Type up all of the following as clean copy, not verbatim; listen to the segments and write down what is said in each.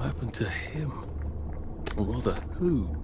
What happened to him? Or rather, who?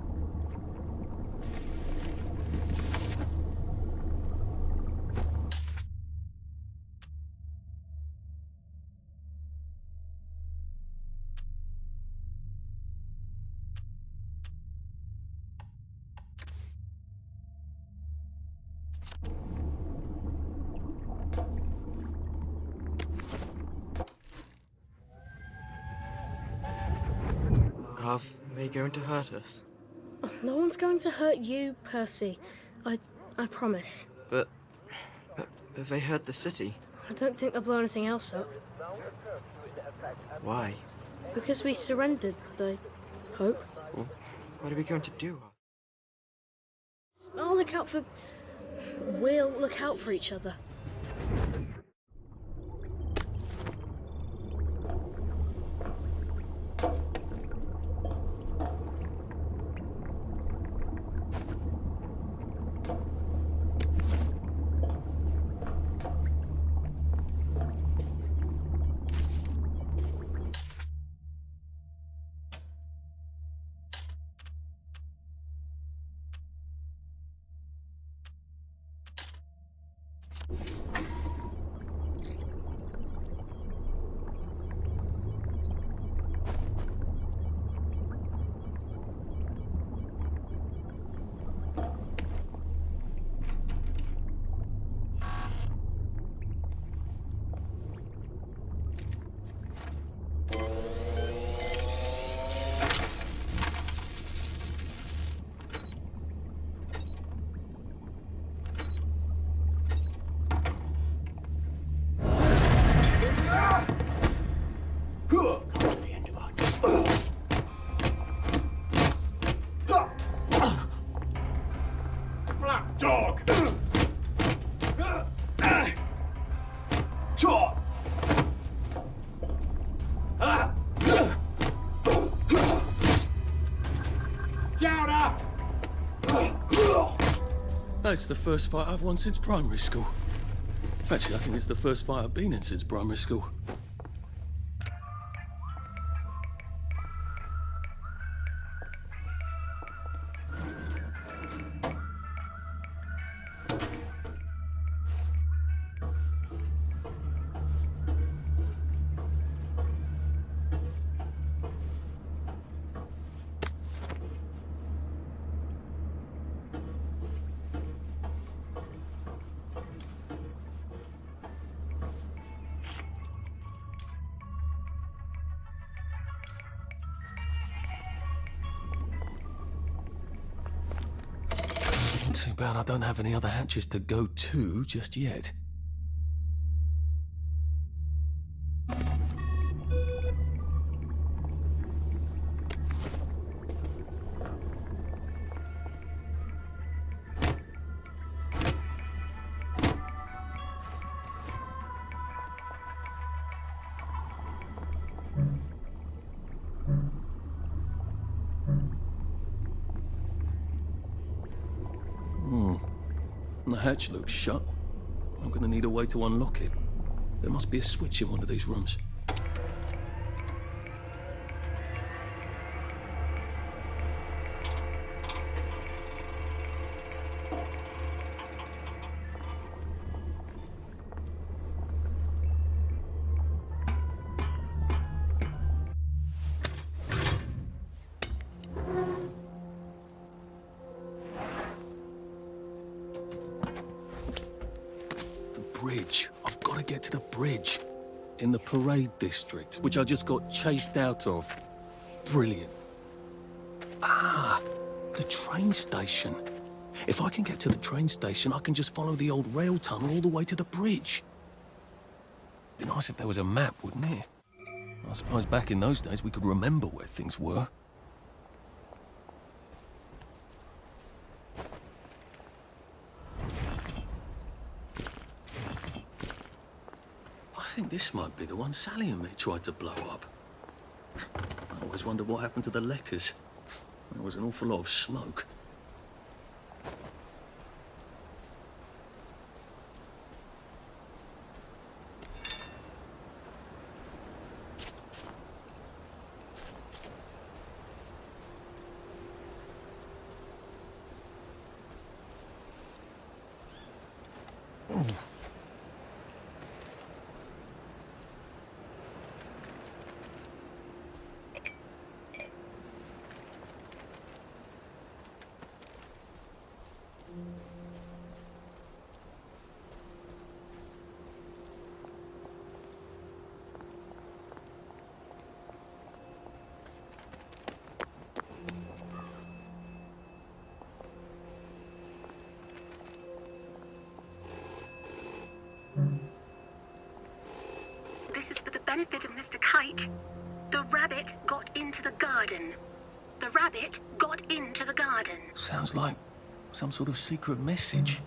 Are they going to hurt us? No one's going to hurt you, Percy. I promise. But they hurt the city. I don't think they'll blow anything else up. Why? Because we surrendered, I hope. Well, what are we going to do? I'll look out for... We'll look out for each other. Black dog! That's the first fight I've won since primary school. Actually, I think it's the first fight I've been in since primary school. Too bad I don't have any other hatches to go to just yet. The hatch looks shut. I'm gonna need a way to unlock it. There must be a switch in one of these rooms. Bridge. I've got to get to the bridge. In the parade district, which I just got chased out of. Brilliant. Ah, the train station. If I can get to the train station, I can just follow the old rail tunnel all the way to the bridge. Be nice if there was a map, wouldn't it? I suppose back in those days we could remember where things were. I think this might be the one Sally and me tried to blow up. I always wondered what happened to the letters. There was an awful lot of smoke. Mr. Kite. The rabbit got into the garden. The rabbit got into the garden. Sounds like some sort of secret message.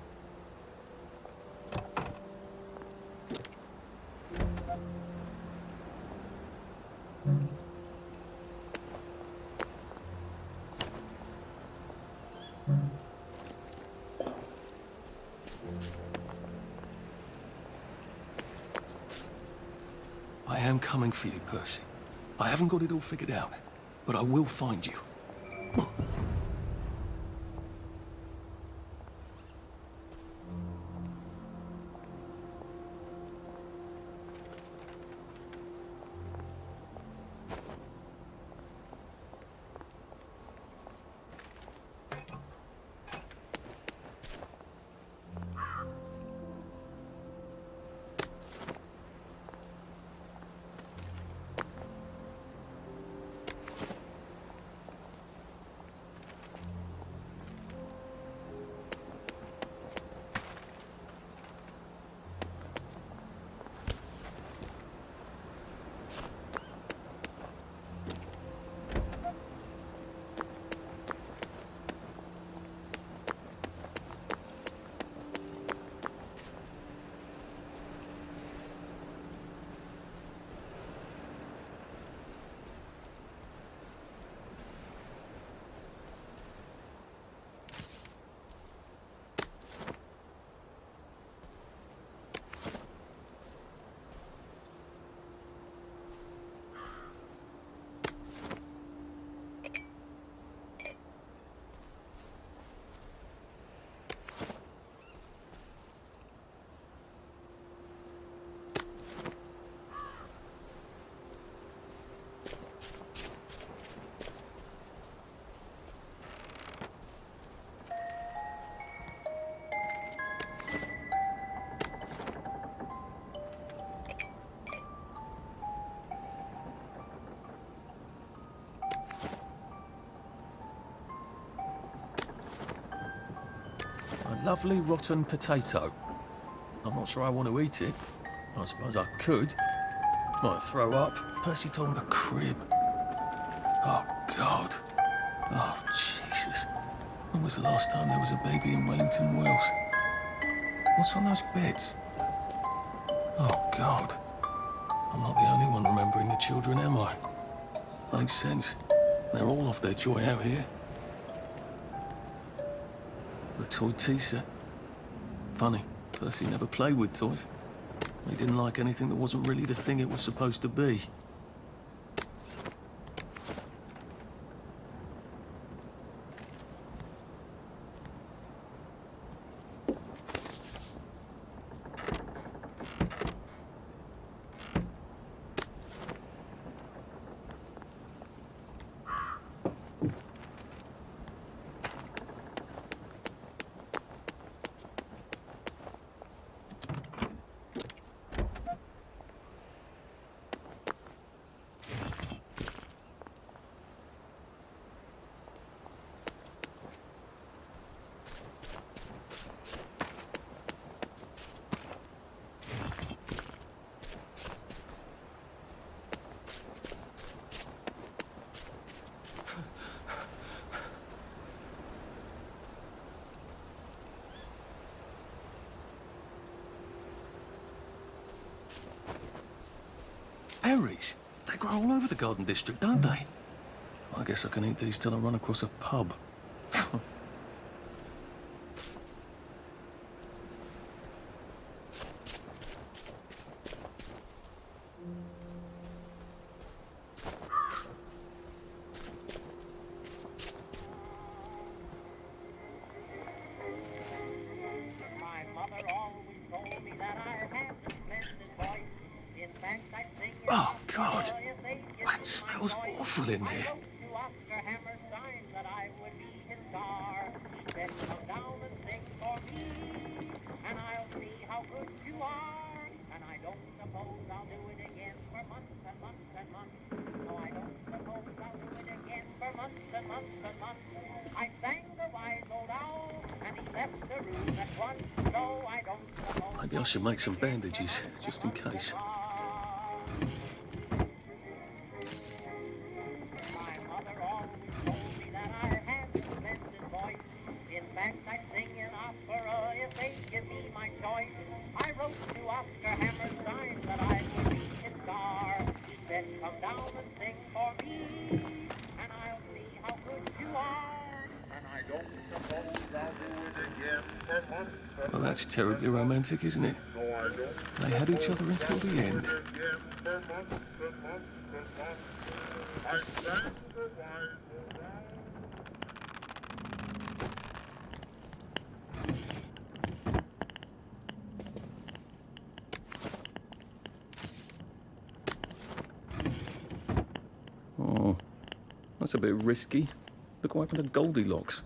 I am coming for you, Percy. I haven't got it all figured out, but I will find you. A lovely rotten potato. I'm not sure I want to eat it. I suppose I could. Might throw up. Percy told me a crib. Oh, God. Oh, Jesus. When was the last time there was a baby in Wellington, Wales? What's on those beds? Oh, God. I'm not the only one remembering the children, am I? Makes sense. They're all off their joy out here. A toy tea set. Funny, Percy never played with toys. He didn't like anything that wasn't really the thing it was supposed to be. Berries? They grow all over the Garden District, don't they? I guess I can eat these till I run across a pub. My mother always told me that I had a splendid voice. In fact, I think Oh, God. That smells awful in here. to Oscar Hammerstein that I would be his star. Then come down and sing for me, and I'll see how good you are. And I don't suppose I'll do it again for months and months and months. No, I don't suppose I'll do it again for months and months and months. I sang the wise old owl, and he left the room at once. So I don't suppose Maybe I should make some bandages, just in case. then come down and sing for me, and I'll see how good you are. And I don't suppose I'll do it again for months and Well, that's terribly romantic, isn't it? no, I don't. They had each other until the end. Again for months and months and months. I sang the wise old song. Oh, that's a bit risky. Look what happened to Goldilocks.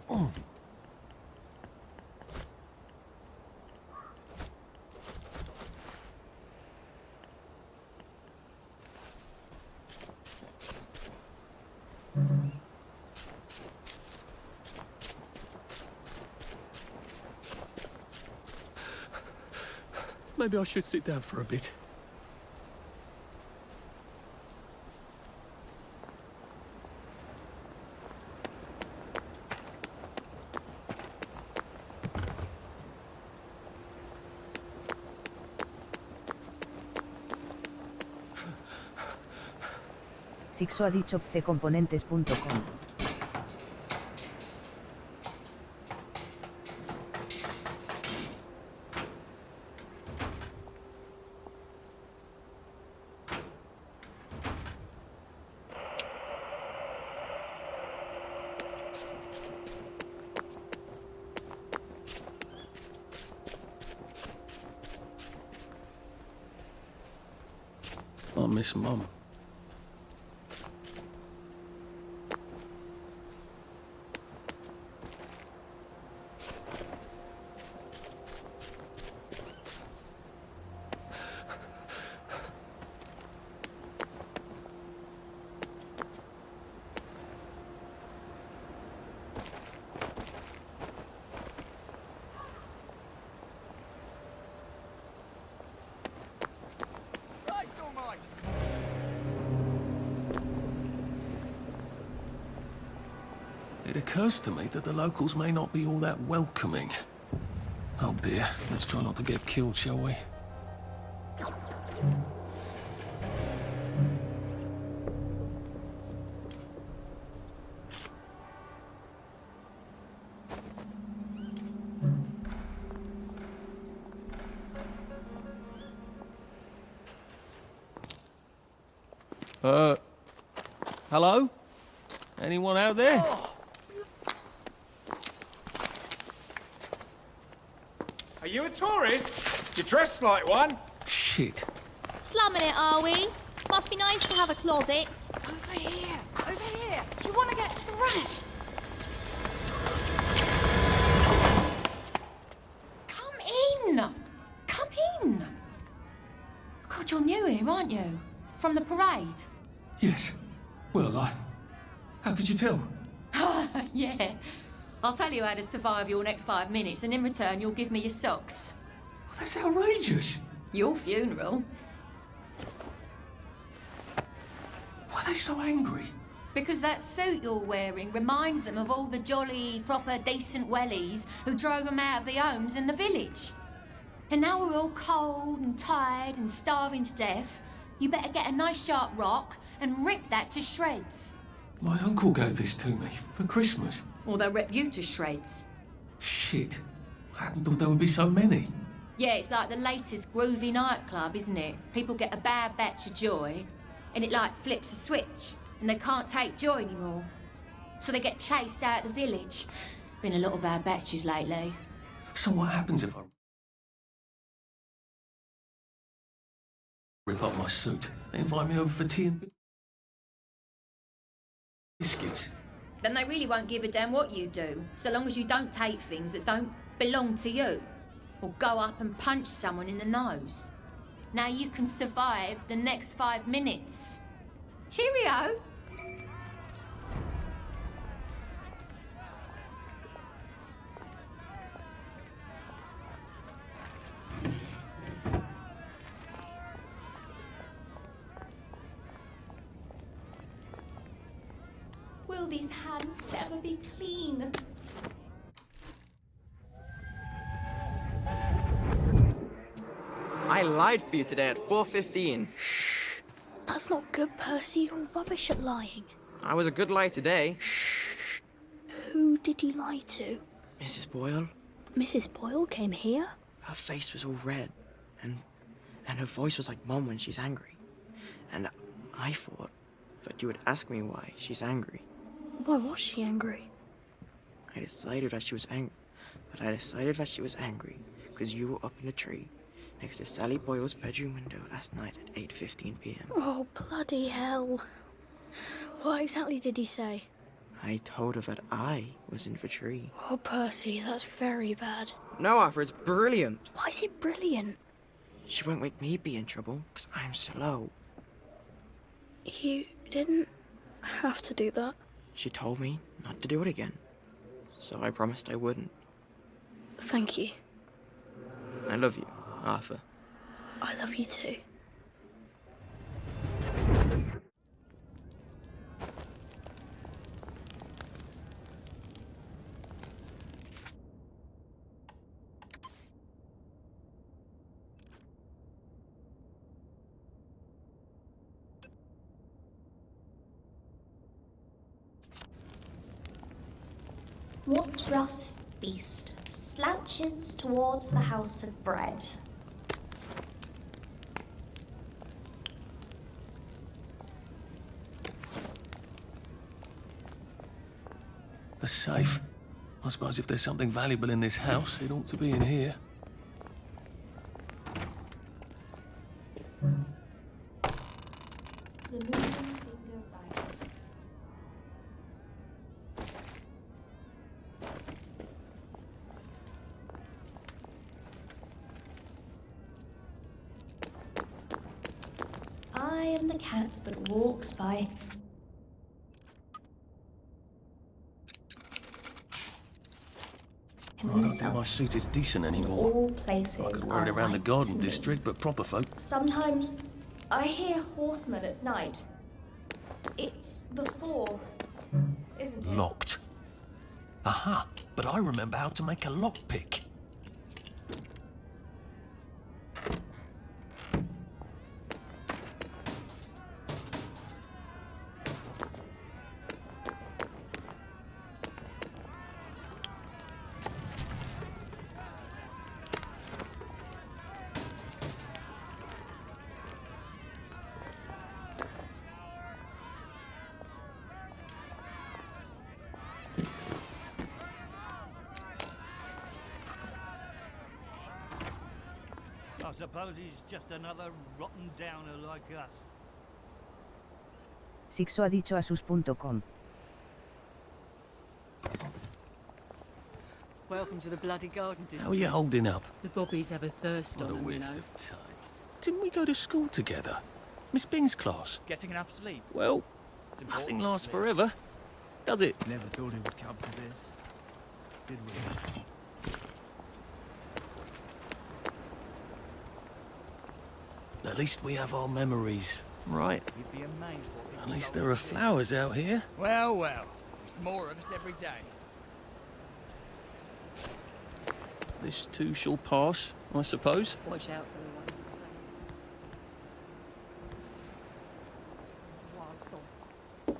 Oh. Maybe I should sit down for a bit. Sixo ha dicho pccomponentes.com. I miss Mum. It occurs to me that the locals may not be all that welcoming. Oh dear, let's try not to get killed, shall we? Hello? Anyone out there? Are you a tourist? You're dressed like one. Shit. Slumming it, are we? Must be nice to have a closet. Over here! Over here! Do you want to get thrashed? Come in! Come in! God, you're new here, aren't you? From the parade? Yes. Well, how could you tell? Yeah. I'll tell you how to survive your next 5 minutes, and in return, you'll give me your socks. Well, that's outrageous. Your funeral. Why are they so angry? Because that suit you're wearing reminds them of all the jolly, proper, decent wellies who drove them out of their homes in the village. And now we're all cold and tired and starving to death. You better get a nice sharp rock and rip that to shreds. My uncle gave this to me for Christmas. Or they'll rip you to shreds. Shit. I hadn't thought there would be so many. Yeah, it's like the latest groovy nightclub, isn't it? People get a bad batch of joy, and it like flips a switch, and they can't take joy anymore. So they get chased out of the village. Been a lot of bad batches lately. So what happens if I rip up my suit? They invite me over for tea and biscuits. Then they really won't give a damn what you do, so long as you don't take things that don't belong to you. Or go up and punch someone in the nose. Now you can survive the next 5 minutes. Cheerio! Will these hands never be clean? I lied for you today at 4:15. That's not good, Percy. You're rubbish at lying. I was a good liar today. Who did you lie to? Mrs. Boyle, Mrs. Boyle came here? her face was all red, and her voice was like Mom when she's angry. And I thought that you would ask me why she's angry. Why was she angry? I decided that she was angry. But I decided that she was angry because you were up in a tree next to Sally Boyle's bedroom window last night at 8:15 p.m. Oh, bloody hell. What exactly did he say? I told her that I was in the tree. Oh, Percy, that's very bad. No, Arthur, it's brilliant. Why is it brilliant? She won't make me be in trouble because I'm slow. You didn't have to do that. She told me not to do it again. So I promised I wouldn't. Thank you. I love you, Arthur. I love you too. What rough beast slouches towards the house of bread? A safe. I suppose if there's something valuable in this house, it ought to be in here. The moving finger right. I am the cat that walks by. I don't think my suit is decent anymore. All places I could are wear it around the like garden to me. district, but proper folk. Sometimes I hear horsemen at night. It's the fall, isn't it? Locked. Aha! But I remember how to make a lockpick. I suppose he's just another rotten downer like us. Sixo ha dicho asus.com. Welcome to the bloody garden district. How are you holding up? The bobbies have a thirst What on a them, you waste know. of time. Didn't we go to school together? Miss Bing's class? Getting enough sleep? Well, It's important nothing to lasts sleep. forever, does it? Never thought it would come to this, did we? At least we have our memories, right? You'd be amazed what people At least go there are on. flowers out here. Well, well. There's more of us every day. This too shall pass, I suppose. Watch out for the ones who play. Wild dog.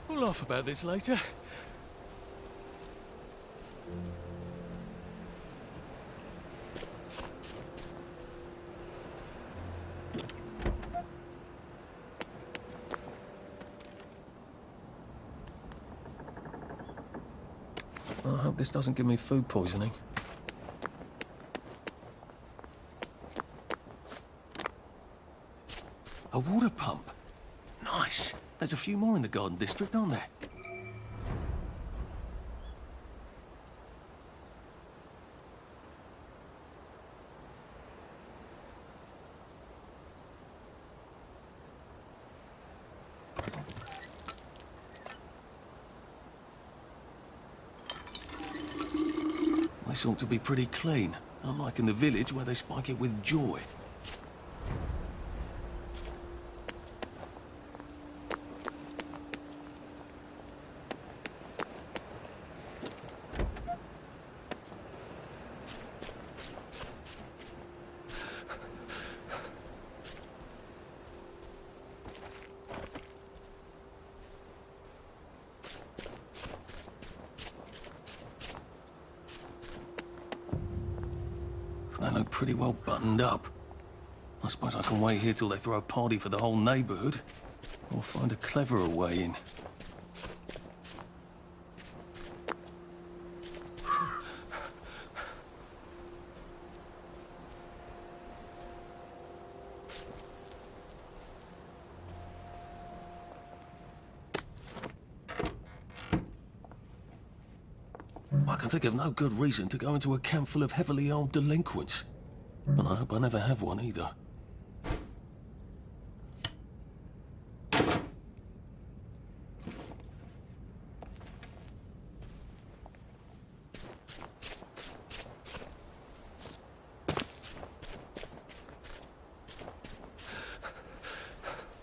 We'll laugh about this later. I hope this doesn't give me food poisoning. A water pump. Nice. There's a few more in the Garden District, aren't there? This ought to be pretty clean, unlike in the village where they spike it with joy. They look pretty well buttoned up. I suppose I can wait here till they throw a party for the whole neighborhood, or find a cleverer way in. I can think of no good reason to go into a camp full of heavily armed delinquents. And I hope I never have one either.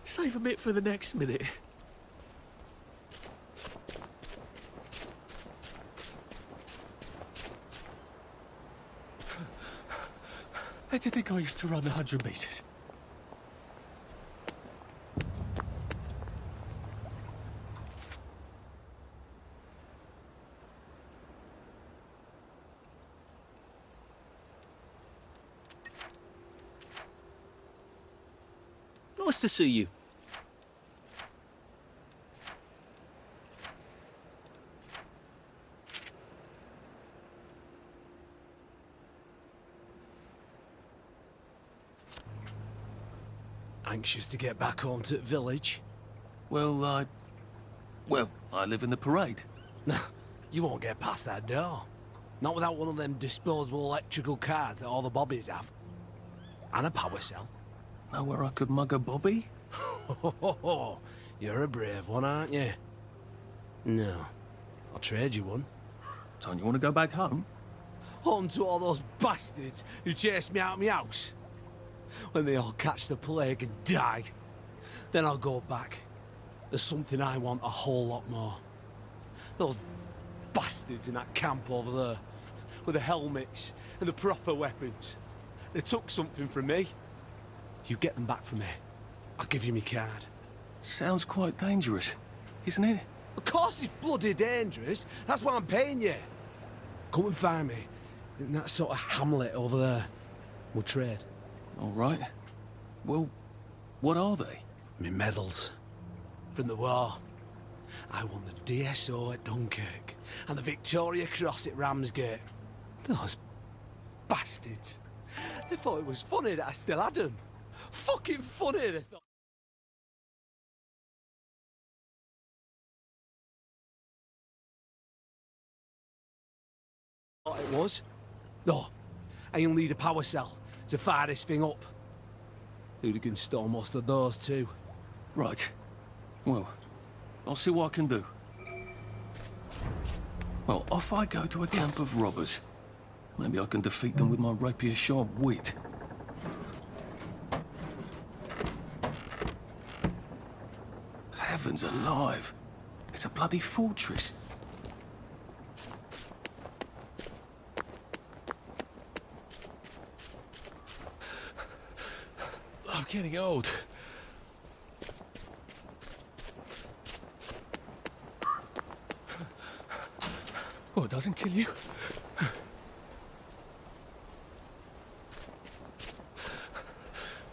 Save a bit for the next minute. How do you think I used to run the 100 metres? Nice to see you. Anxious to get back home to the village? Well, I live in the parade. You won't get past that door. Not without one of them disposable electrical cars that all the bobbies have. And a power cell. Know where I could mug a bobby? You're a brave one, aren't you? No. I'll trade you one. Don't you want to go back home? Home to all those bastards who chased me out of my house. When they all catch the plague and die, then I'll go back. There's something I want a whole lot more. Those bastards in that camp over there, with the helmets and the proper weapons. They took something from me. You get them back for me. I'll give you my card. Sounds quite dangerous, isn't it? Of course it's bloody dangerous. That's why I'm paying you. Come and find me in that sort of hamlet over there. We'll trade. All right. Well, what are they? Me medals. From the war. I won the DSO at Dunkirk and the Victoria Cross at Ramsgate. Those bastards. They thought it was funny that I still had them. Fucking funny, they thought. Thought it was. No, I'll need a power cell to fire this thing up. Hooligans stole most of those too. Right. Well, I'll see what I can do. Well, off I go to a camp of robbers. Maybe I can defeat them with my rapier-sharp wit. Heavens alive! It's a bloody fortress. I'm getting old. Oh, it doesn't kill you?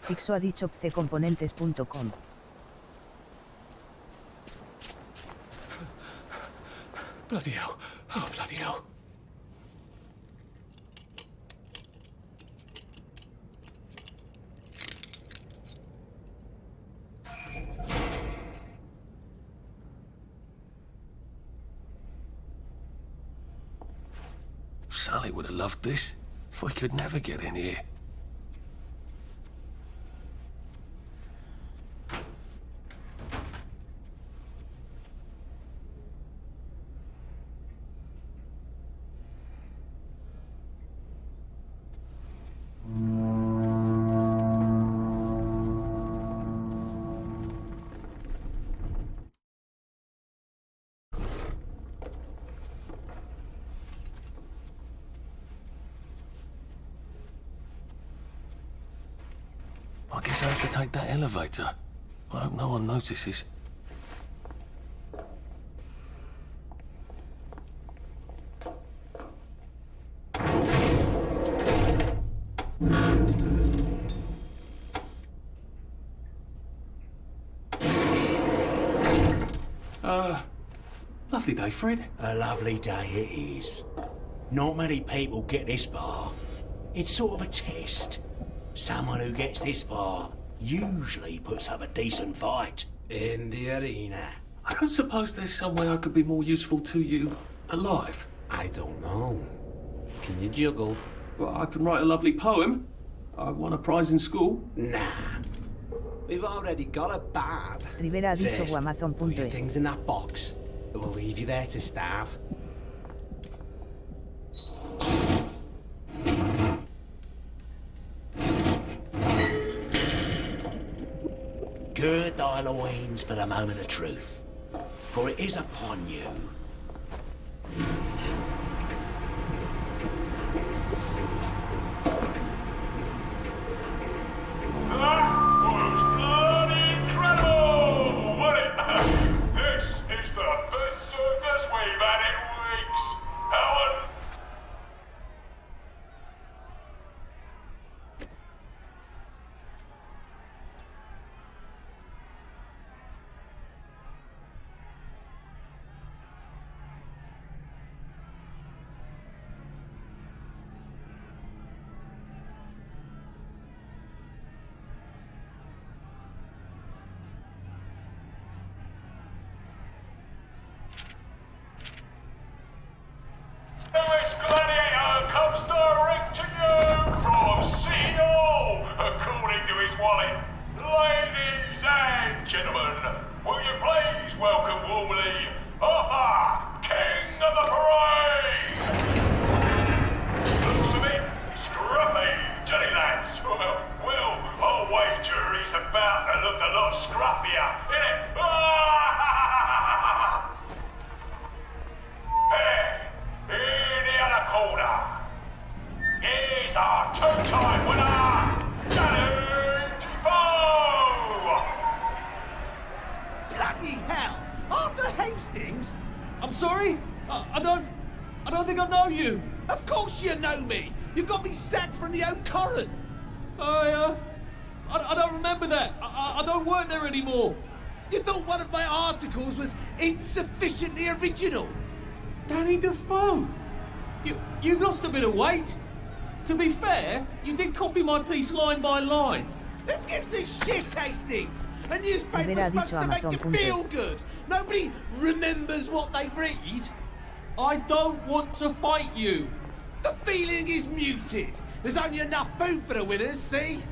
Sixo ha dicho pccomponentes.com. Bloody hell. Oh, bloody hell. Sally would have loved this. We could never get in here. I guess I have to take that elevator. I hope no one notices. Lovely day, Fred. A lovely day it is. Not many people get this far. It's sort of a test. Someone who gets this far usually puts up a decent fight in the arena. I don't suppose there's some way I could be more useful to you alive. I don't know. Can you juggle? Well, I can write a lovely poem. I won a prize in school. Nah. We've already got a bad. Rivera ha dicho First, put your guamazon.es. things in that box that will leave you there to starve. Gird thy loins for the moment of truth, for it is upon you. Newest gladiator comes direct to you from City Hall, according to his wallet. Ladies and gentlemen, will you please welcome warmly Arthur, King of the Parade? Looks a bit scruffy, Johnny lads. Well, I'll wager he's about to look a lot scruffier, innit? Hey, in the other corner, here's our two-time winner, Danny Defoe! Bloody hell! Arthur Hastings? I'm sorry? I don't think I know you. Of course you know me. You got me sacked from the Oak Current. I don't remember that. I don't work there anymore. You thought one of my articles was insufficiently original? Danny Defoe? You've lost a bit of weight. To be fair, you did copy my piece line by line. Who gives a shit, Hastings? A newspaper's Rivera ha supposed dicho to make you Amazon.es. feel good. Nobody remembers what they read. I don't want to fight you. The feeling is muted. There's only enough food for the winners, see?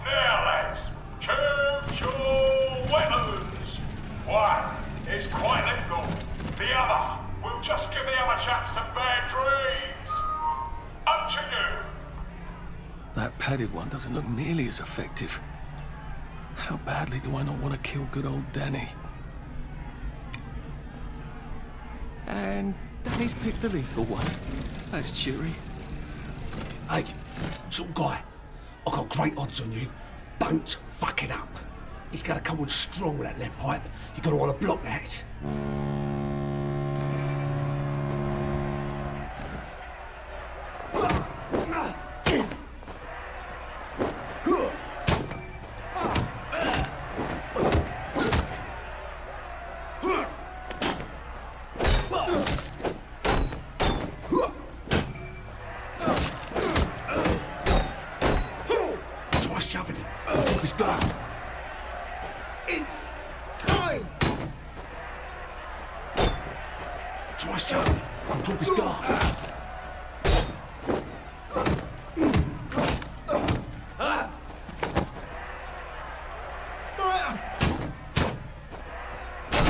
Now lads, choose your weapons. One is quite lethal. The other will just give the other chaps some bad dreams. Up to you. That padded one doesn't look nearly as effective. How badly do I not want to kill good old Danny? And Danny's picked the lethal one. That's cheery. Hey, some guy, I've got great odds on you. Don't fuck it up. He's gonna come on strong with that lead pipe. You're gonna want to block that. Twice, Charlie. I'll drop his guard.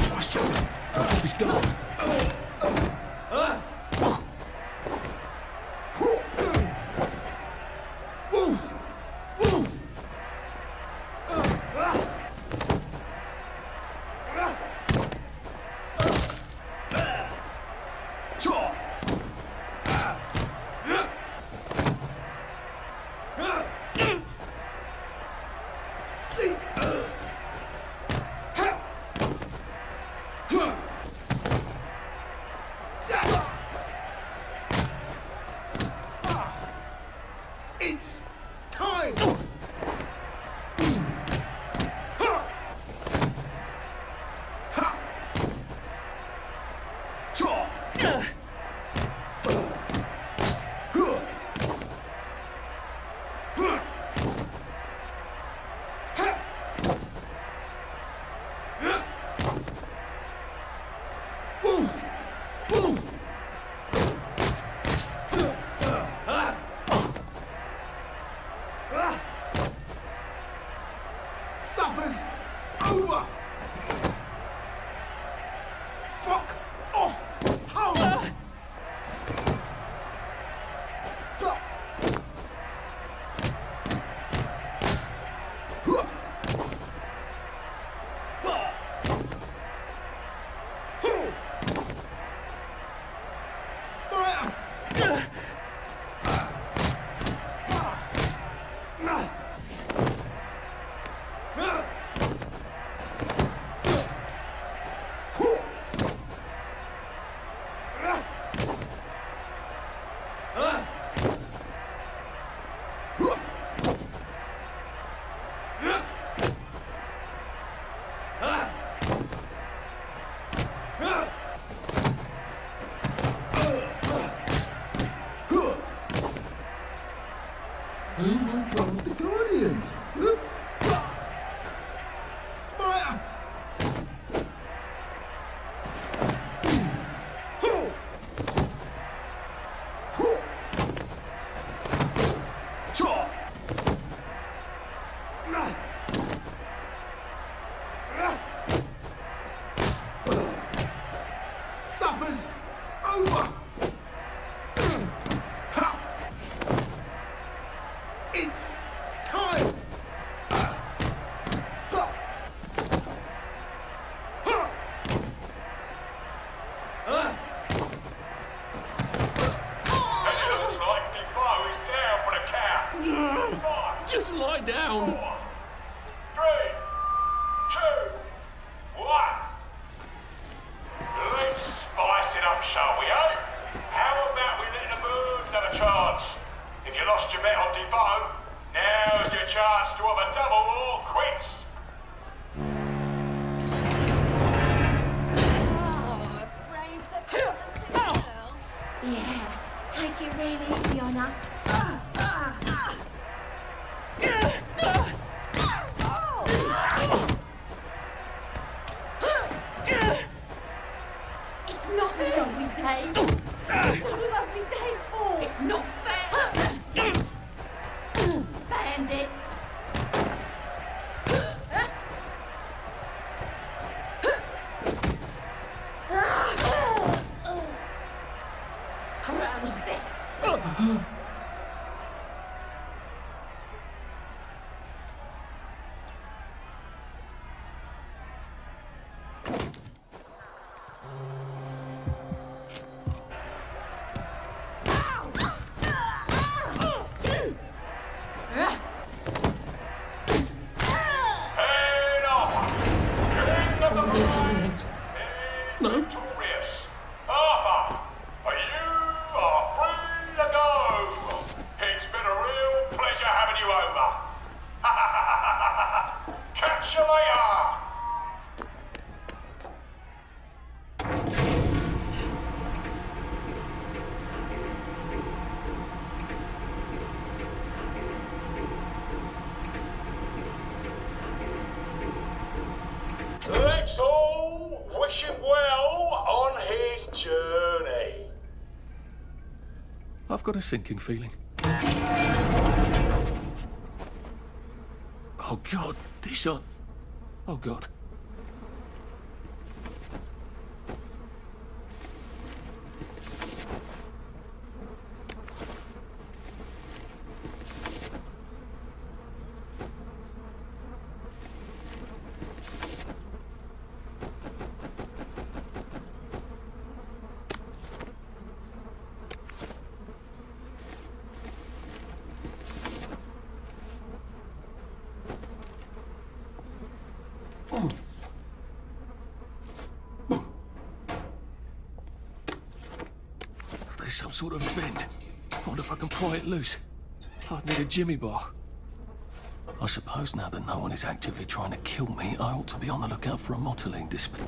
Twice, Charlie. I'll drop his guard. It's time! Supper's over! Fuck off! Home! Who will guard the Guardians? Fire! Supper's over! It's time! It looks like Defoe is down for the count. 5, Just lie down. 4, 3, 2, 1. Let's spice it up, shall we, eh? How about we let the birds have a chance? If you lost your bet on Defoe, now's your chance to have a double or quits. Yeah, take it really easy on us. It's not a lovely day. It's not a lovely day at all. It's not fair. Bandit. Scrounge this. Head off! King of the parade is victorious. Arthur, you are free to go. It's been a real pleasure having you over. Catch you later. Let's all wish him well on his journey. I've got a sinking feeling. Oh God, this on. Oh God. There's some sort of vent. I wonder if I can pry it loose. I'd need a jimmy bar. I suppose now that no one is actively trying to kill me, I ought to be on the lookout for a motoline display.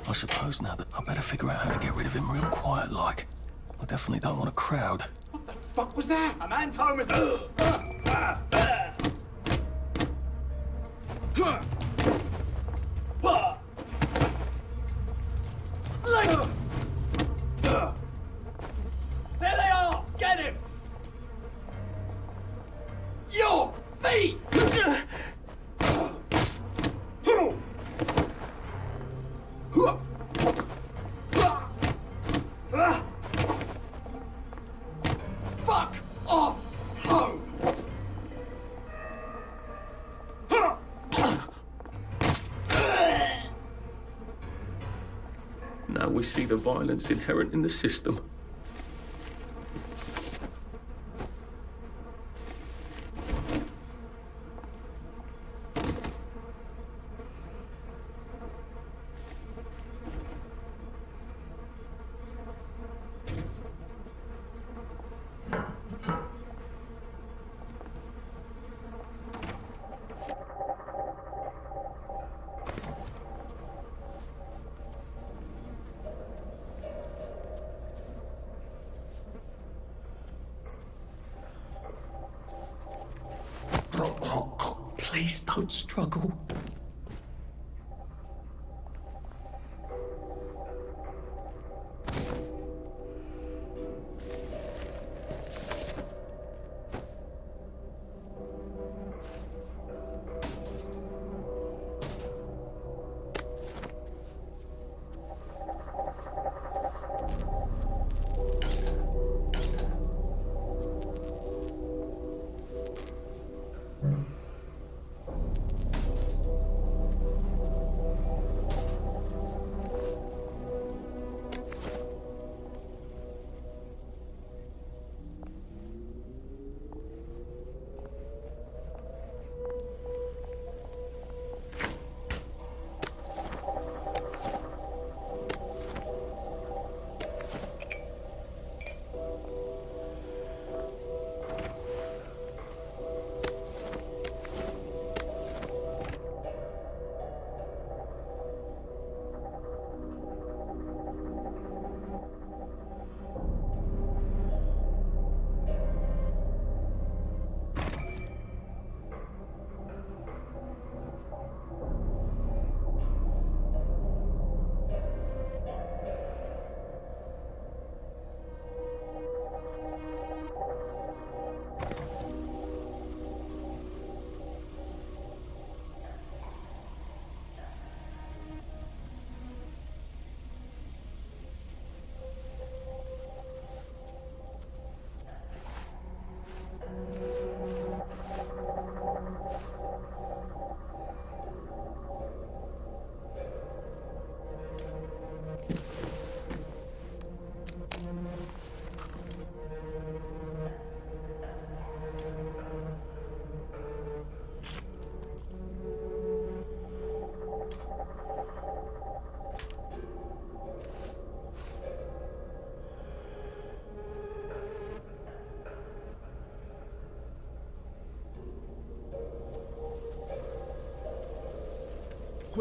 I suppose now that I better figure out how to get rid of him real quiet like. I definitely don't want a crowd. What the fuck was that? A man's home is... There they are! Get him! Your feet! Fuck off home! Now we see the violence inherent in the system. Please don't struggle.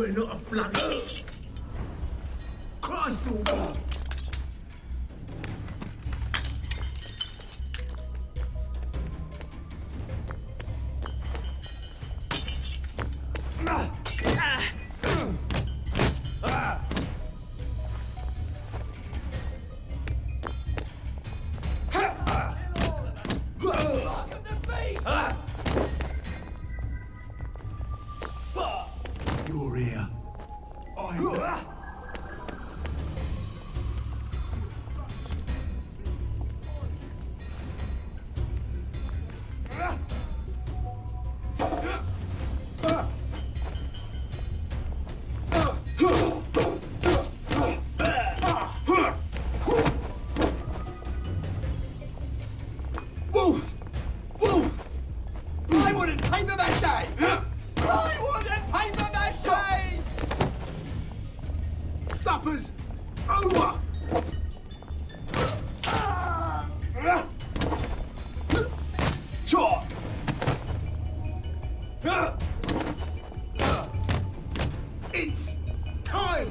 we're not a bloody... Christ almighty! You're here. I'm... Wolf! Wolf! I wouldn't paper mache! I wouldn't paper mache! Supper's over! Sure! It's time!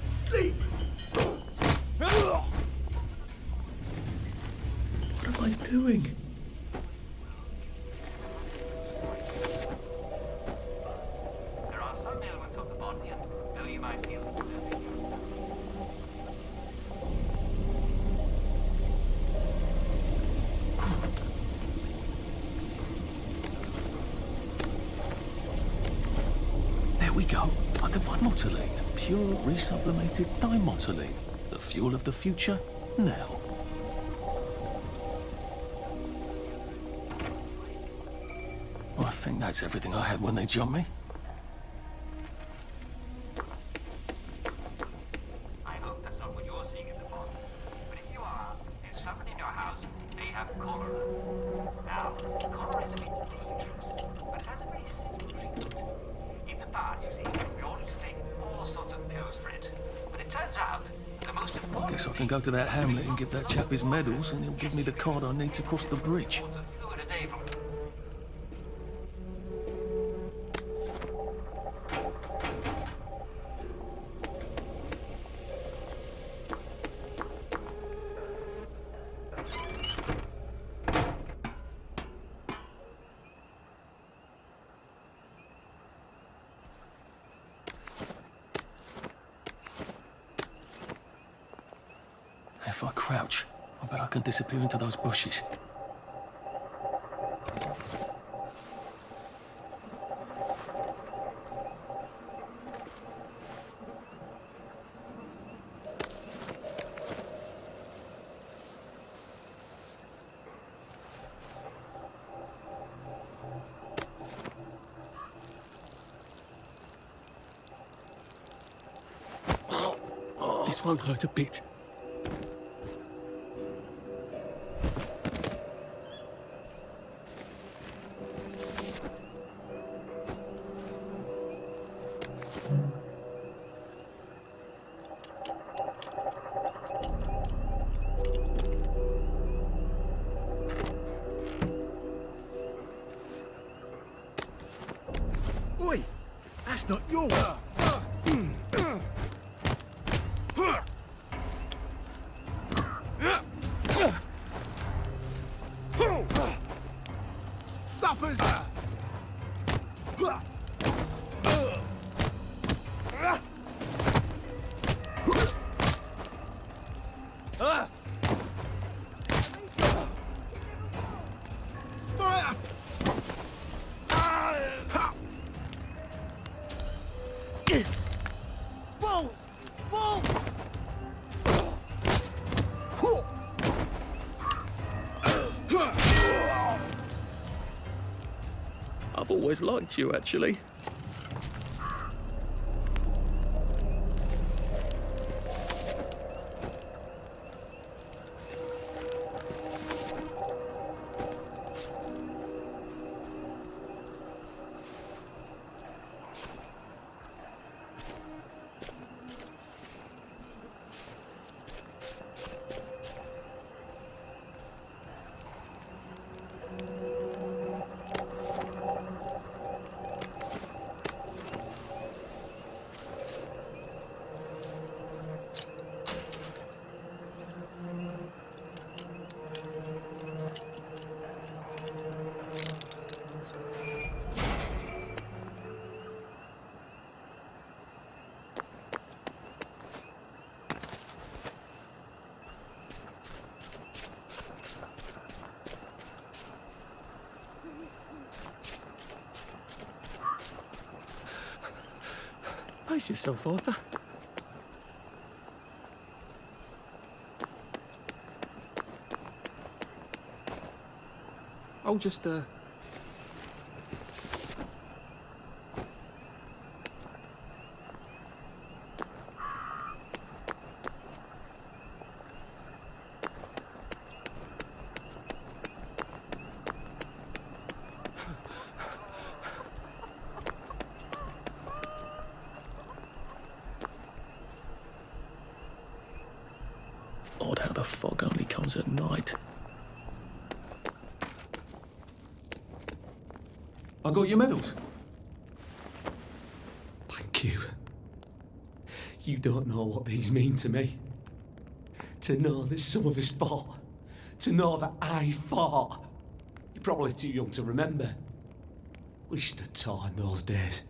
Sleep! What am I doing? There are some elements of the body, and though you might feel There we go. I can find motoline. Pure resublimated dimotoline. The fuel of the future, now. Well, I think that's everything I had when they jumped me. I hope that's not what you're seeing in the body. But if you are, there's somebody in your house may have cholera. Now, cholera is a bit dangerous, but it has a very simple treatment. In the past, you see, we all used to take all sorts of pills for it. But it turns out, the most important... I guess I can go to that hamlet and give that chap his medals, and he'll give me the card I need to cross the bridge. fluid a day from If I crouch, I bet I can disappear into those bushes. This won't hurt a bit. Oi! That's not yours! Suppers! Fire! Wolf! Wolf! I've always liked you, actually. Brace yourself, Arthur. Oh, just, odd how the fog only comes at night. I got your medals. Thank you. You don't know what these mean to me. To know that some of us fought. To know that I fought. You're probably too young to remember. We stood tall in those days.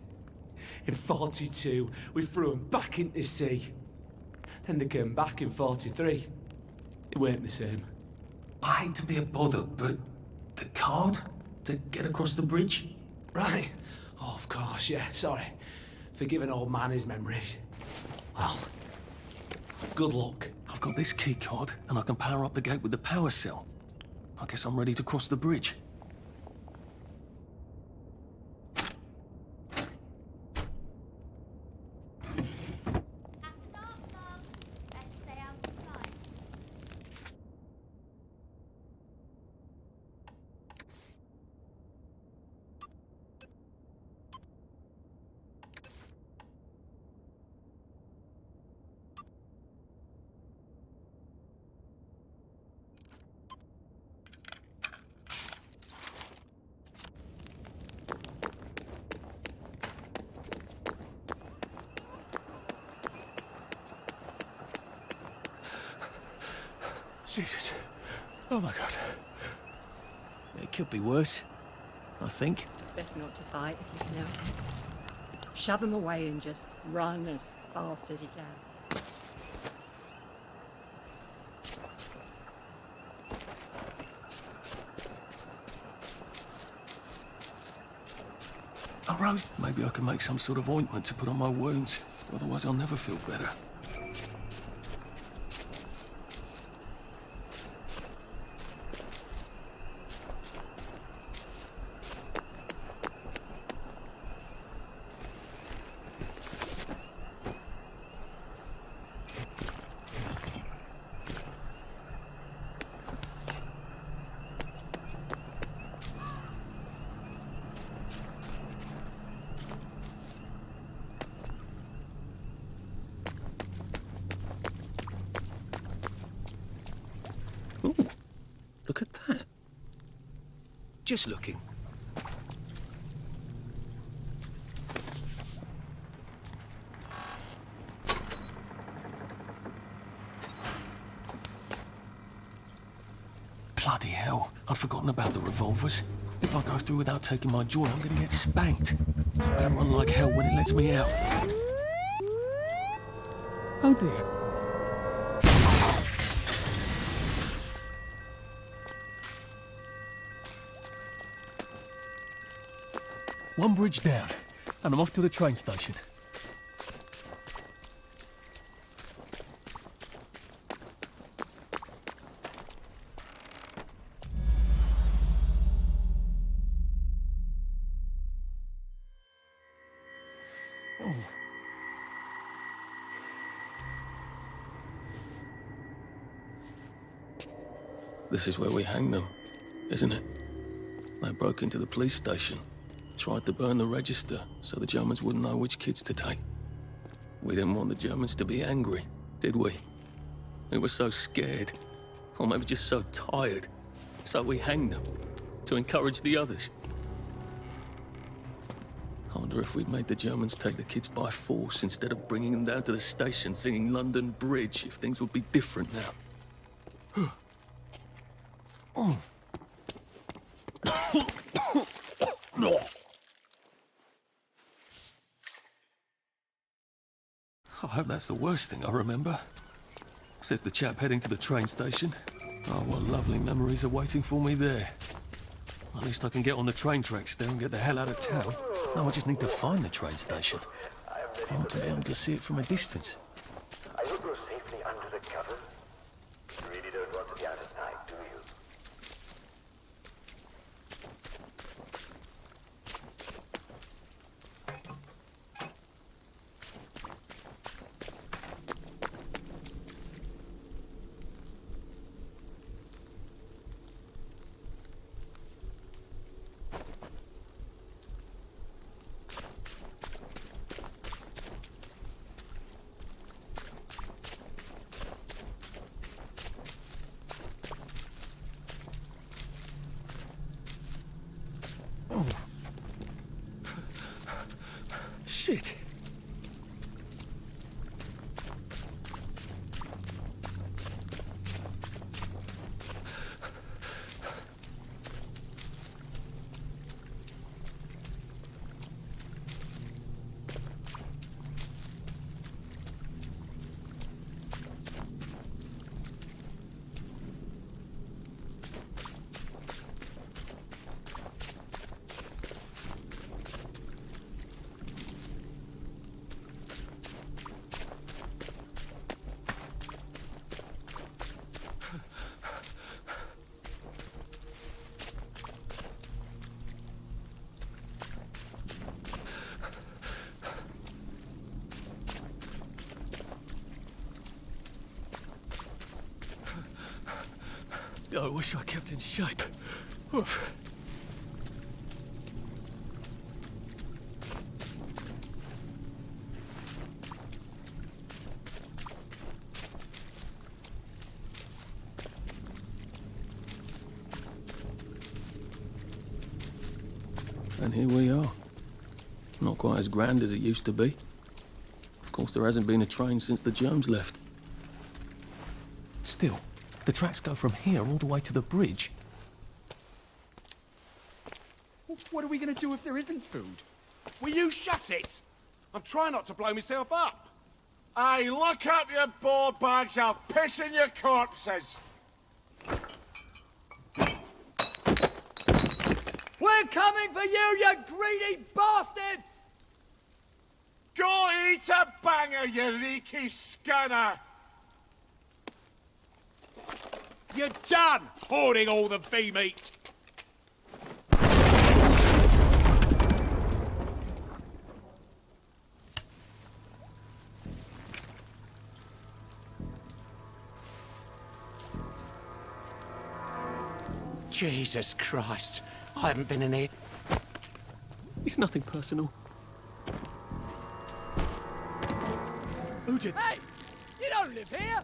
In 42, we threw them back into sea. Then they came back in 43. It weren't the same. I hate to be a bother, but the card to get across the bridge? Right. Oh, of course, yeah, sorry. Forgive an old man his memories. Well, good luck. I've got this key card, and I can power up the gate with the power cell. I guess I'm ready to cross the bridge. Jesus. Oh my God. It could be worse, I think. It's best not to fight if you can help it. Shove them away and just run as fast as you can. A rose? Maybe I can make some sort of ointment to put on my wounds. Otherwise I'll never feel better. Ooh, look at that. Just looking. Bloody hell, I'd forgotten about the revolvers. If I go through without taking my joy, I'm gonna get spanked. I better run like hell when it lets me out. Oh dear. One bridge down, and I'm off to the train station. Oh. This is where we hang them, isn't it? They broke into the police station. Tried to burn the register so the Germans wouldn't know which kids to take. We didn't want the Germans to be angry, did we? We were so scared, or maybe just so tired, so we hanged them to encourage the others. I wonder if we'd made the Germans take the kids by force instead of bringing them down to the station singing London Bridge, if things would be different now. Oh. I hope that's the worst thing I remember. Says the chap heading to the train station. Oh, what lovely memories are waiting for me there. At least I can get on the train tracks there and get the hell out of town. Now I just need to find the train station. I am the hard to be able to see it from a distance. I hope you're safely under the cover. You really don't want to be out at night, do you? Shit. I wish I kept in shape. Oof. And here we are. Not quite as grand as it used to be. Of course, there hasn't been a train since the Jones left. Still, the tracks go from here all the way to the bridge. What are we going to do if there isn't food? Will you shut it? I'm trying not to blow myself up. Hey, look up your board bags, I'll piss in your corpses. We're coming for you greedy bastard! Go eat a banger, you leaky scunner! You're done hoarding all the V-meat! Jesus Christ, I haven't been in here. It's nothing personal. Who did... Hey! You don't live here!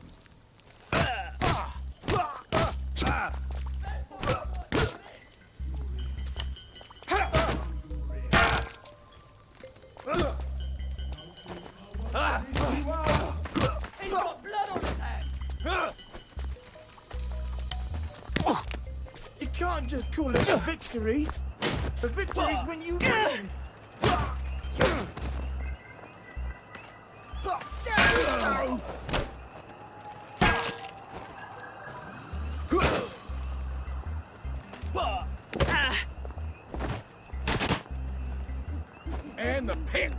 He's got blood on his hands! You can't just call it a victory. A victory's when you win. And the pinch!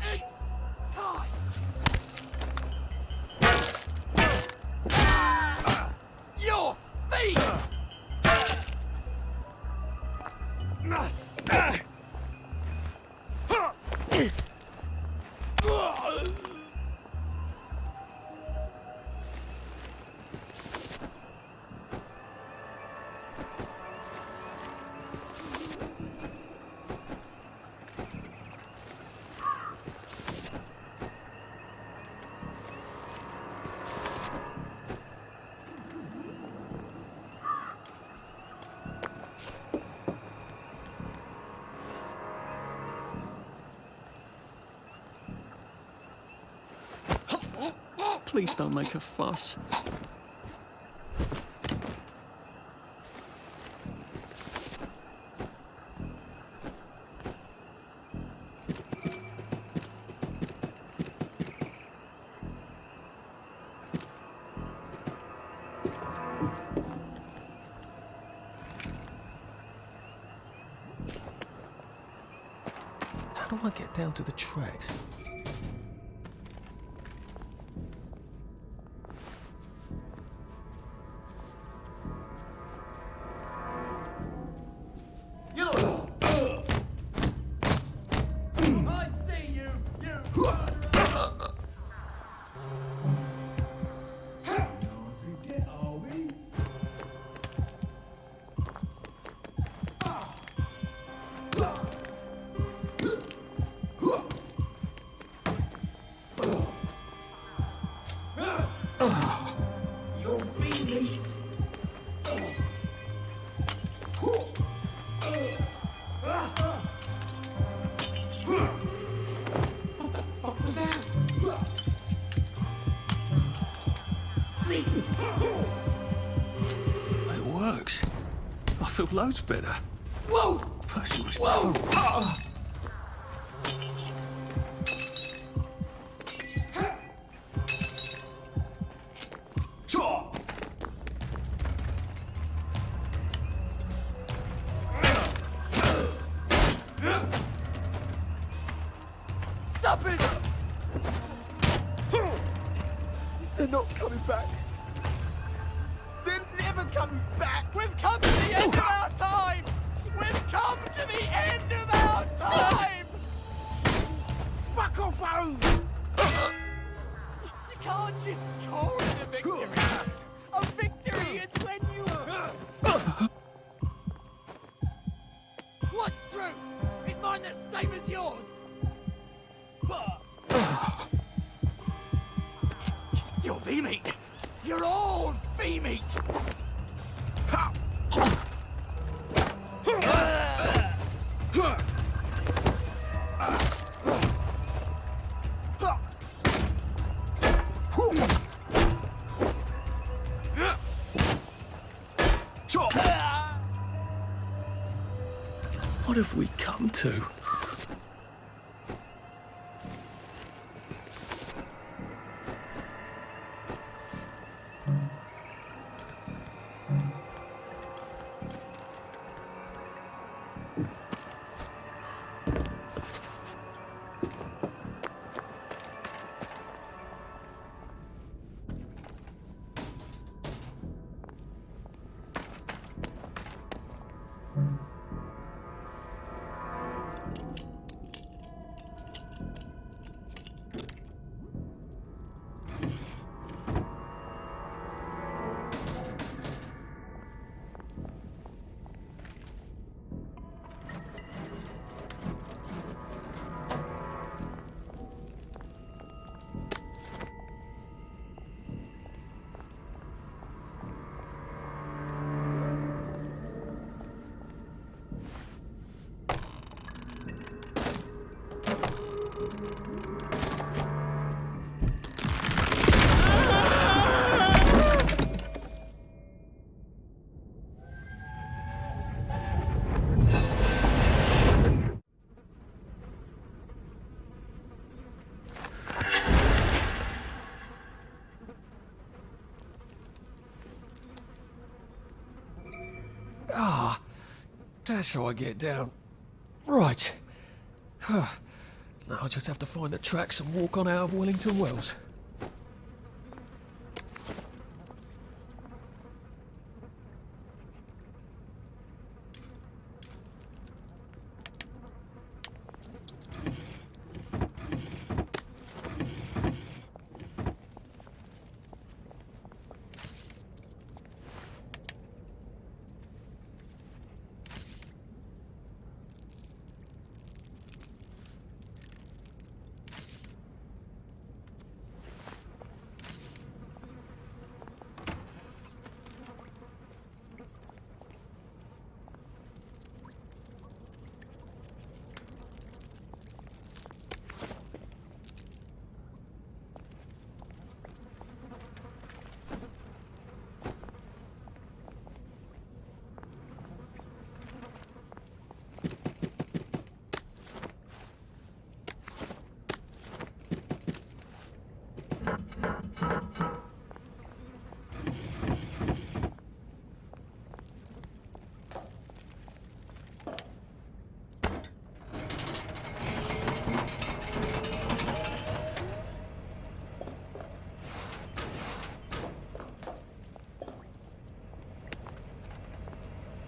Your feet! Please don't make a fuss. How do I get down to the tracks? feel loads better. Whoa! Percy was Whoa! never... Suppers! They're not coming back. They're never coming back. We've come to the end of our time. We've come to the end of our time. Fuck off, home. You can't just call it a victory. A victory is when you... What's true? Is mine the same as yours? You're V-meat! You're all V-meat! What have we come to? Ah, that's how I get down. Right. Now I'll just have to find the tracks and walk on out of Wellington Wells.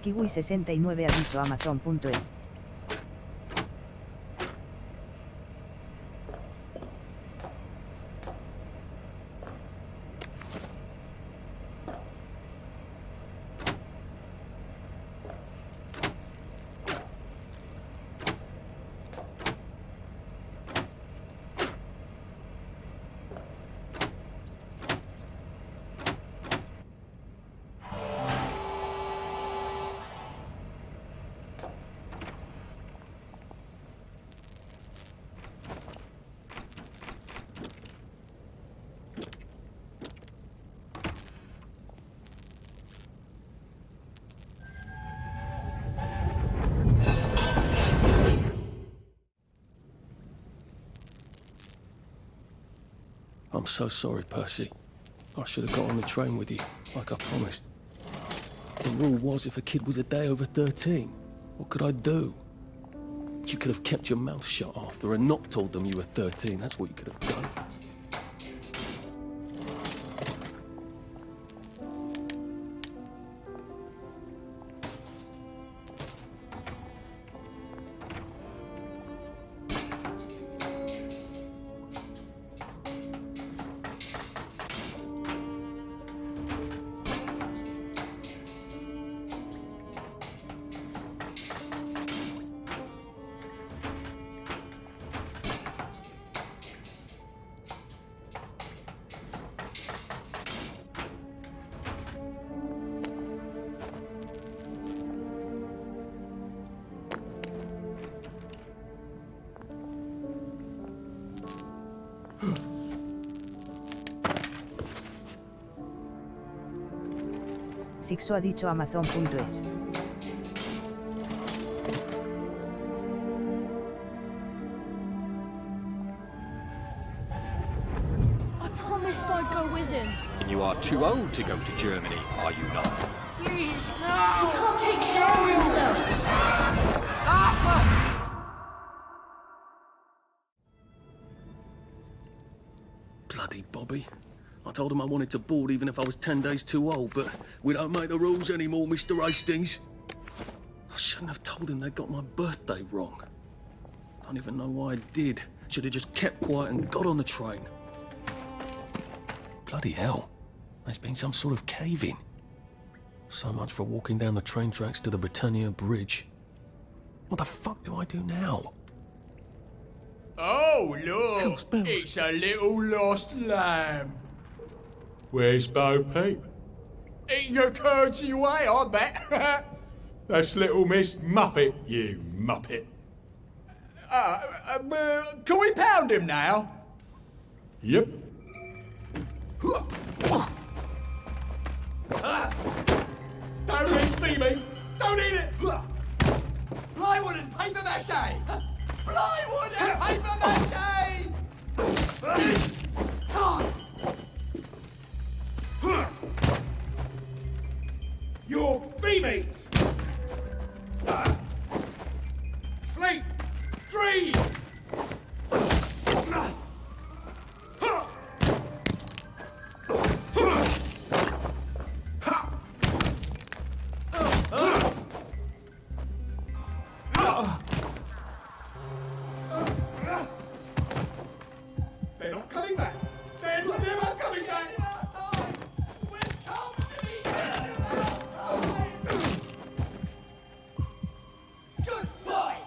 Kiwi69 ha dicho Amazon.es. I'm so sorry, Percy. I should have got on the train with you, like I promised. The rule was if a kid was a day over 13, what could I do? You could have kept your mouth shut, Arthur, and not told them you were 13. That's what you could have done. Sixo ha dicho Amazon.es. I promised I'd go with him. And you are too old to go to Germany, are you not? He can't take care of himself. Bloody Bobby. I told him I wanted to board even if I was 10 days too old, but we don't make the rules anymore, Mr. Hastings. I shouldn't have told him they got my birthday wrong. Don't even know why I did. Should have just kept quiet and got on the train. Bloody hell. There's been some sort of cave-in. So much for walking down the train tracks to the Britannia Bridge. What the fuck do I do now? Oh, look! It's a little lost lamb. Where's Bo Peep? Eating her curdsy away, I bet. That's little Miss Muppet, you muppet. Can we pound him now? Yep. Don't eat Phoebe! Don't eat it! Plywood and paper mache! Plywood and paper mache! It's time! Your females! Sleep! Dream! They're not coming back! They're never coming back! Goodbye!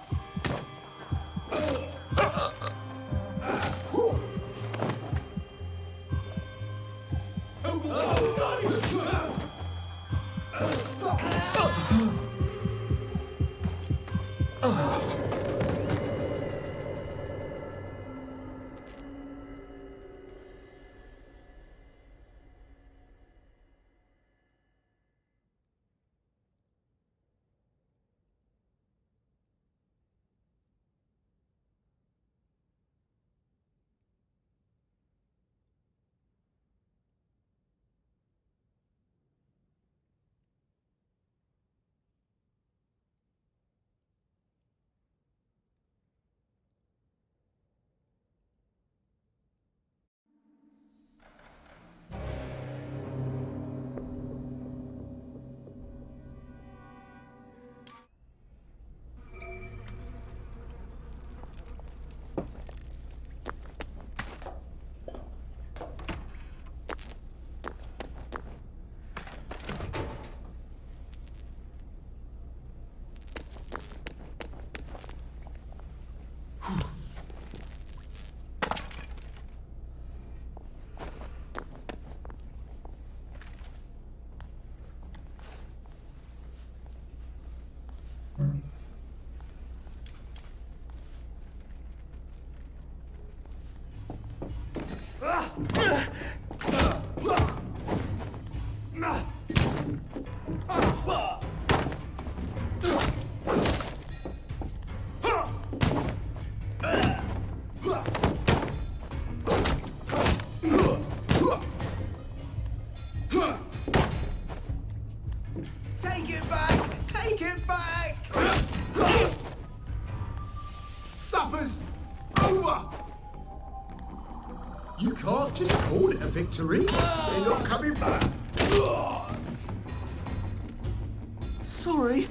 You can't just call it a victory. They're not coming back. Sorry.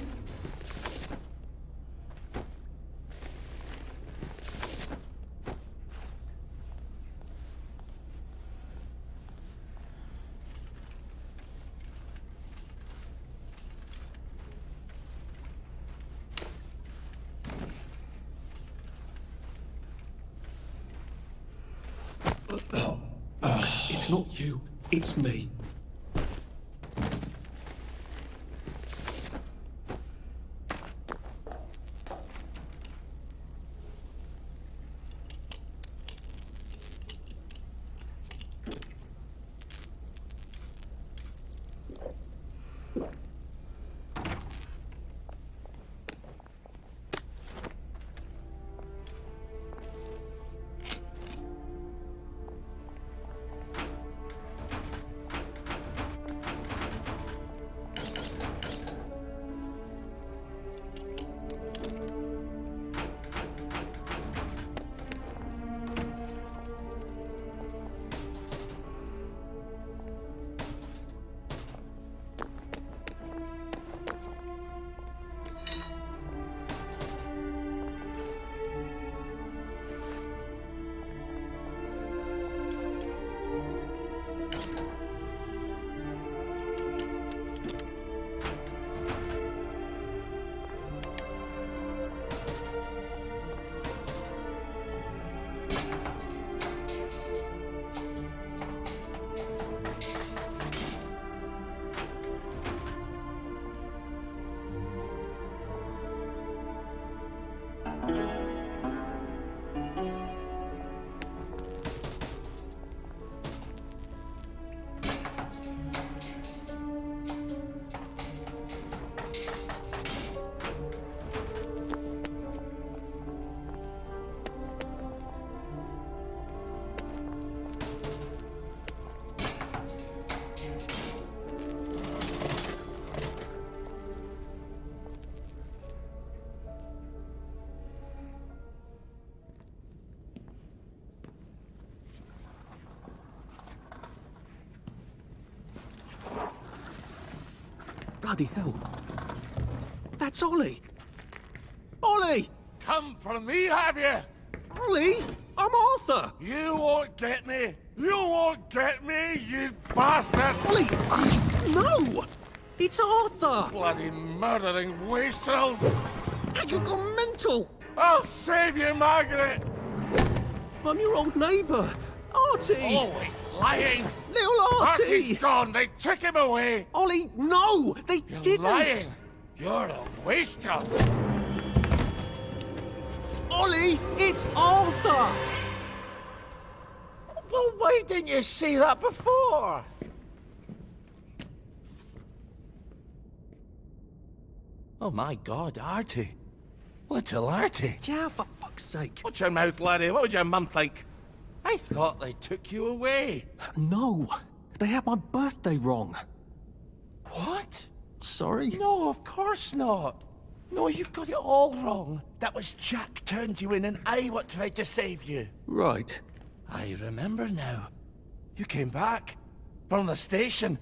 It's not you, it's me. Bloody hell. That's Ollie. Ollie! Come for me, have you? Ollie! I'm Arthur! You won't get me! You won't get me, you bastard! Ollie! No! It's Arthur! Bloody murdering wastrels! You've gone mental! I'll save you, Margaret! I'm your old neighbour, Artie! Always lying! Little Artie! Artie's gone! They took him away! Ollie, no! They You're didn't! lying! You're a wastrel! Ollie, it's Arthur! Well, why didn't you say that before? Oh my God, Artie. Little Artie. Yeah, for fuck's sake. Watch your mouth, laddie. What would your mum think? I thought they took you away. No, they had my birthday wrong. What? Sorry? No, of course not. No, you've got it all wrong. That was Jack turned you in and I what tried to save you. Right. I remember now. You came back. From the station.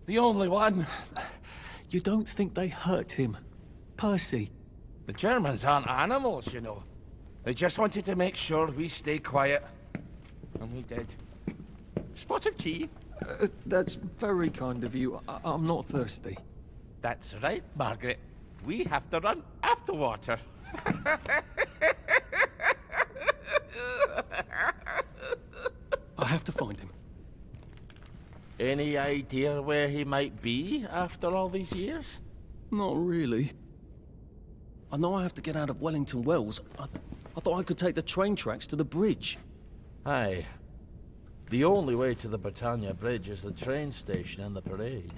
The only one. You don't think they hurt him? Percy? The Germans aren't animals, you know. They just wanted to make sure we stay quiet. And we did. Spot of tea? That's very kind of you. I'm not thirsty. That's right, Margaret. We have to run after water. I have to find him. Any idea where he might be after all these years? Not really. I know I have to get out of Wellington Wells. I thought I could take the train tracks to the bridge. Aye. The only way to the Britannia Bridge is the train station and the parade.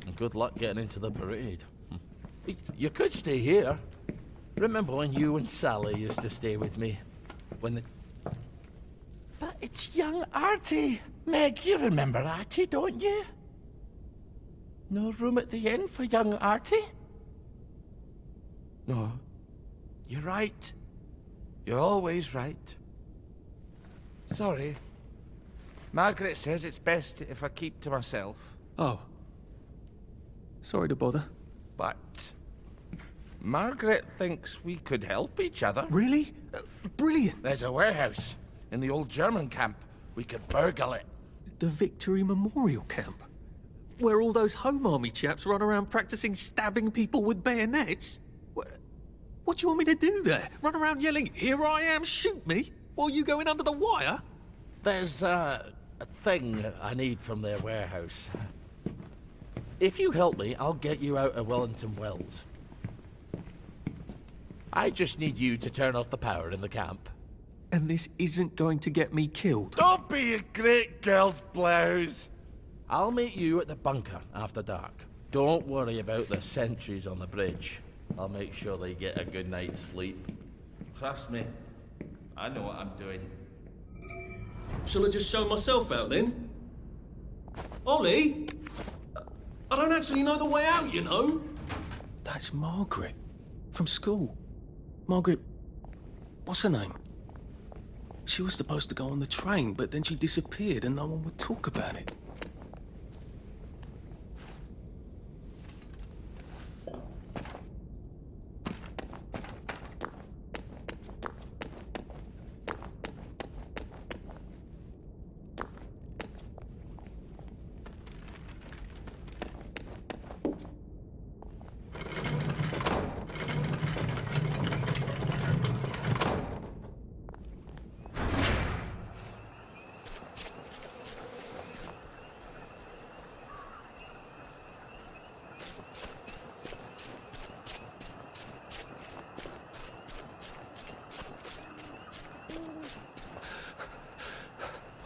And good luck getting into the parade. You could stay here. Remember when you and Sally used to stay with me? When the... But it's young Artie. Meg, you remember Artie, don't you? No room at the inn for young Artie? No. You're right. You're always right. Sorry. Margaret says it's best if I keep to myself. Oh. Sorry to bother. But Margaret thinks we could help each other. Really? Brilliant. There's a warehouse in the old German camp. We could burgle it. The Victory Memorial Camp? Where all those Home Army chaps run around practicing stabbing people with bayonets? What do you want me to do there? Run around yelling, "Here I am, shoot me," while you go in under the wire? There's a thing I need from their warehouse. If you help me, I'll get you out of Wellington Wells. I just need you to turn off the power in the camp. And this isn't going to get me killed. Don't be a great girl's blouse. I'll meet you at the bunker after dark. Don't worry about the sentries on the bridge. I'll make sure they get a good night's sleep. Trust me, I know what I'm doing. Shall I just show myself out then? Ollie? I don't actually know the way out, you know. That's Margaret. From school. Margaret... what's her name? She was supposed to go on the train, but then she disappeared and no one would talk about it.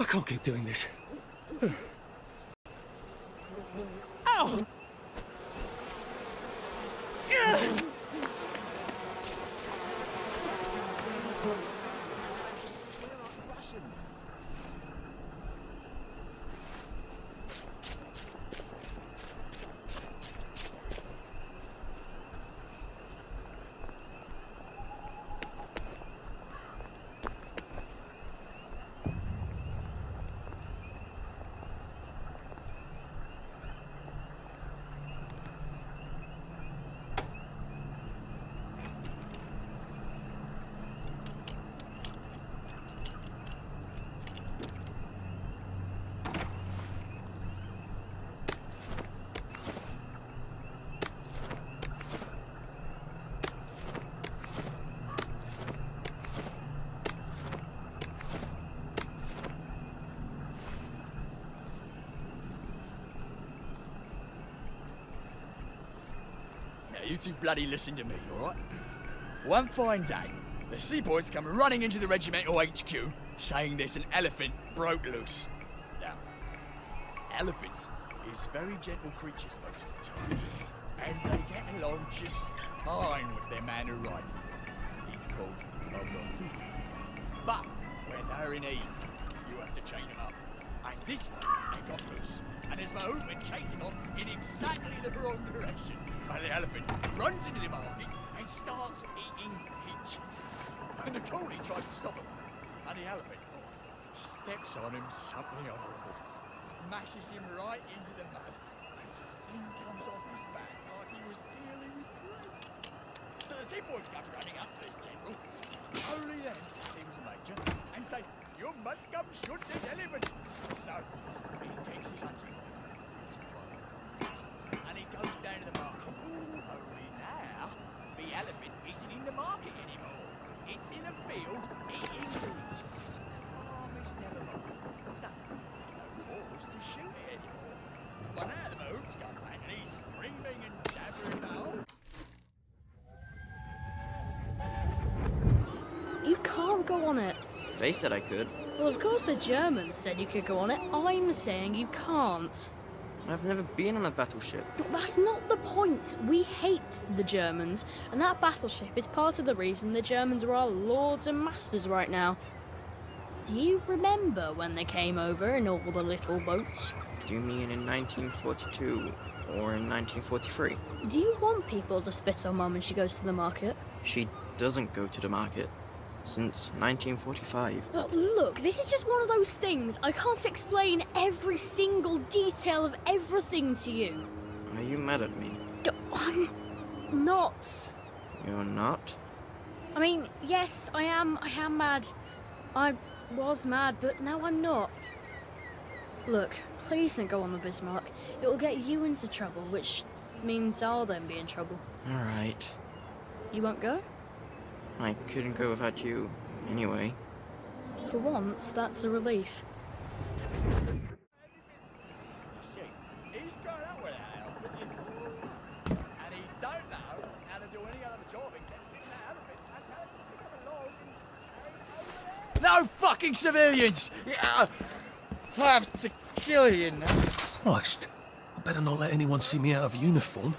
I can't keep doing this. Ow! You two bloody listen to me, alright? One fine day, the seaboys come running into the regimental HQ, saying there's an elephant broke loose. Now, elephants is very gentle creatures most of the time, and they get along just fine with their man who rides them. He's called Abu. But when they're in heat, you have to chain them up. And this one, they got loose, and as Mahmoud went chasing off in exactly the wrong direction. And the elephant runs into the market and starts eating peaches. And the coolie tries to stop him. And the elephant steps on him something horrible. Mashes him right into the mud. And skin comes off his back like he was dealing with blood. So the seaboys come running up to this general. Only then he was a major. And say, "You must come shoot this elephant." So he takes his hunting rifle. And he goes down to the market. Only now, the elephant isn't in the market anymore. It's in a field eating leaves. It's calm as never before. So there's no cause to shoot it anymore. But now the mood's come back and he's screaming and jabbering now. You can't go on it. They said I could. Well, of course the Germans said you could go on it. I'm saying you can't. I've never been on a battleship. But that's not the point. We hate the Germans, and that battleship is part of the reason the Germans are our lords and masters right now. Do you remember when they came over in all the little boats? Do you mean in 1942 or in 1943? Do you want people to spit on Mum when she goes to the market? She doesn't go to the market. since 1945. But look, this is just one of those things. I can't explain every single detail of everything to you. Are you mad at me? I'm not. You're not? I mean, yes, I am mad. I was mad, but now I'm not. Look, please don't go on the Bismarck. It'll get you into trouble, which means I'll then be in trouble. Alright. You won't go? I couldn't go without you, anyway. For once, that's a relief. See, he's grown up with that outfit, and he don't know how to do any other job except sit in that outfit and tell us to pick up a log. No fucking civilians! Yeah, I have to kill you now. Christ, I better not let anyone see me out of uniform.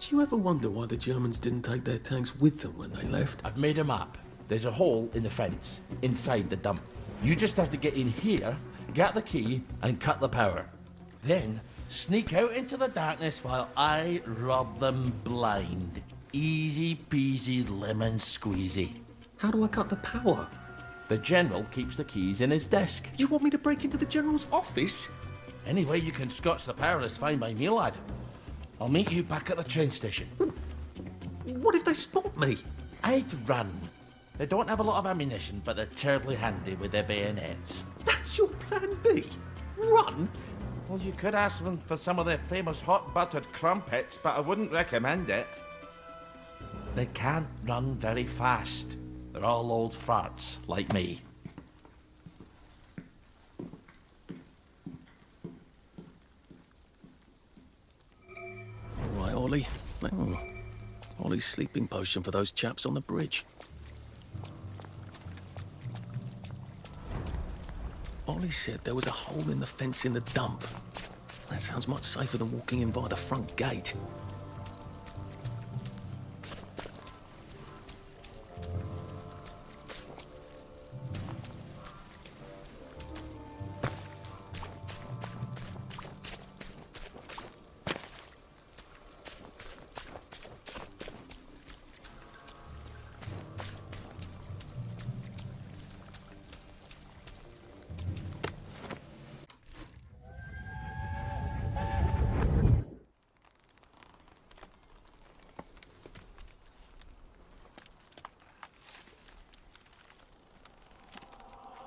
Do you ever wonder why the Germans didn't take their tanks with them when they left? I've made a map. There's a hole in the fence, inside the dump. You just have to get in here, get the key, and cut the power. Then, sneak out into the darkness while I rob them blind. Easy peasy lemon squeezy. How do I cut the power? The General keeps the keys in his desk. You want me to break into the General's office? Any way you can scotch the power is fine by me, lad. I'll meet you back at the train station. What if they spot me? I'd run. They don't have a lot of ammunition, but they're terribly handy with their bayonets. That's your plan B? Run? Well, you could ask them for some of their famous hot buttered crumpets, but I wouldn't recommend it. They can't run very fast. They're all old farts, like me. All right, Ollie. Oh, Ollie's sleeping potion for those chaps on the bridge. Ollie said there was a hole in the fence in the dump. That sounds much safer than walking in by the front gate.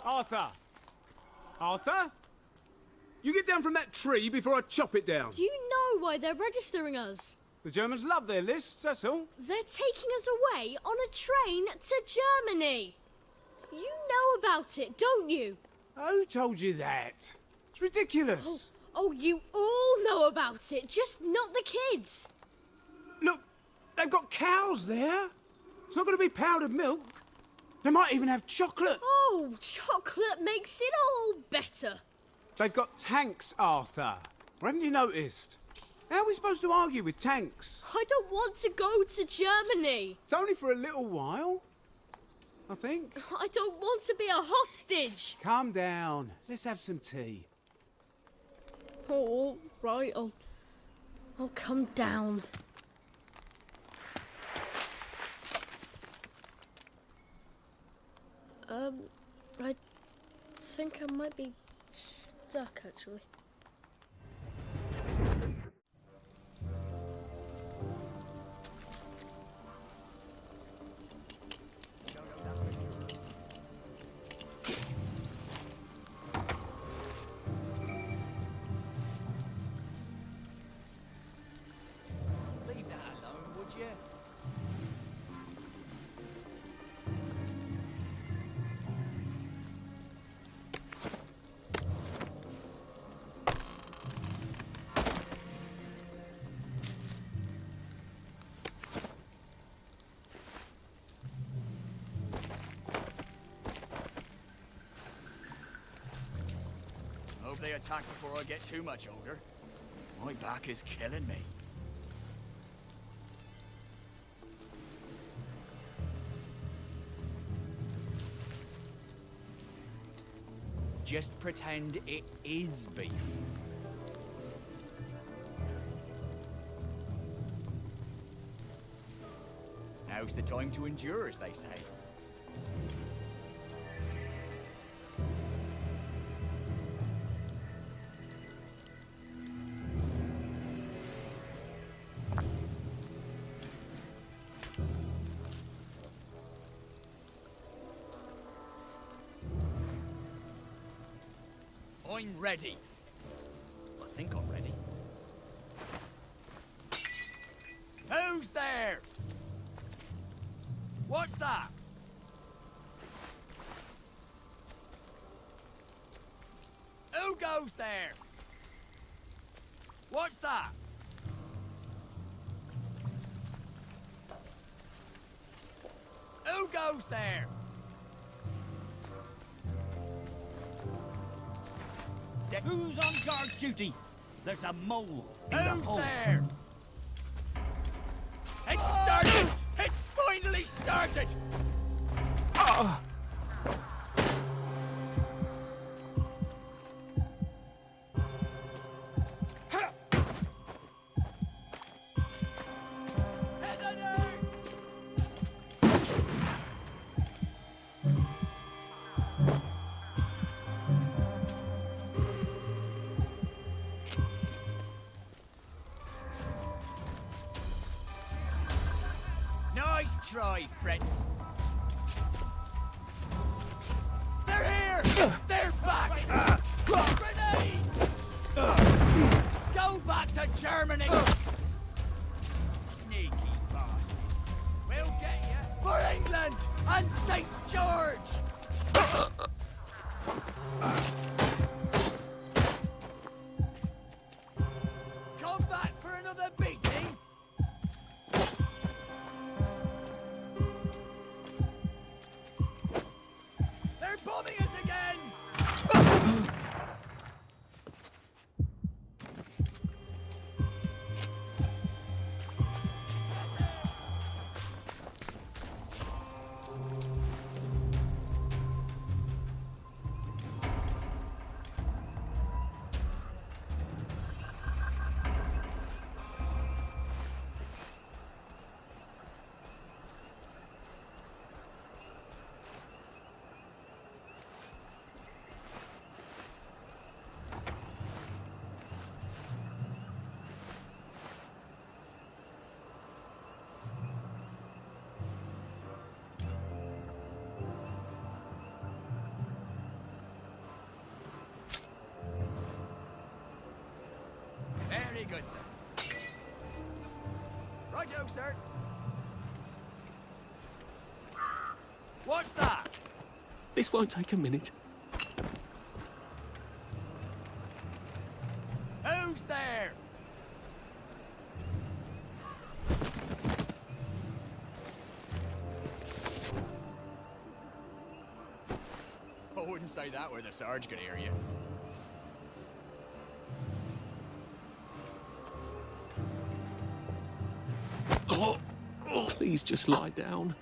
Arthur! Arthur? You get down from that tree before I chop it down. Do you know why they're registering us? The Germans love their lists, that's all. They're taking us away on a train to Germany. You know about it, don't you? Who told you that? It's ridiculous. Oh, you all know about it, just not the kids. Look, they've got cows there. It's not going to be powdered milk. They might even have chocolate. Oh, chocolate makes it all better. They've got tanks, Arthur. Haven't you noticed? How are we supposed to argue with tanks? I don't want to go to Germany. It's only for a little while, I think. I don't want to be a hostage. Calm down. Let's have some tea. Oh, all right, I'll come down. I think I might be stuck, actually. Leave that alone, would you? Hope they attack before I get too much older. My back is killing me. Just pretend it is beef. Now's the time to endure, as they say. I'm ready. I think I'm ready. Who's there? What's that? Who goes there? What's that? Who goes there? Who's on guard duty? There's a mole in the Who's hole. there? It's started! It's finally started! Nice try, Fritz. They're here! They're back! Grenade! Go back to Germany! Sneaky bastard. We'll get you for England and St. George! Come back for another beating? They're bombing us again! Very good, sir. Righto, sir. What's that? This won't take a minute. Who's there? wouldn't say that where the Sarge can hear you. Please just lie down.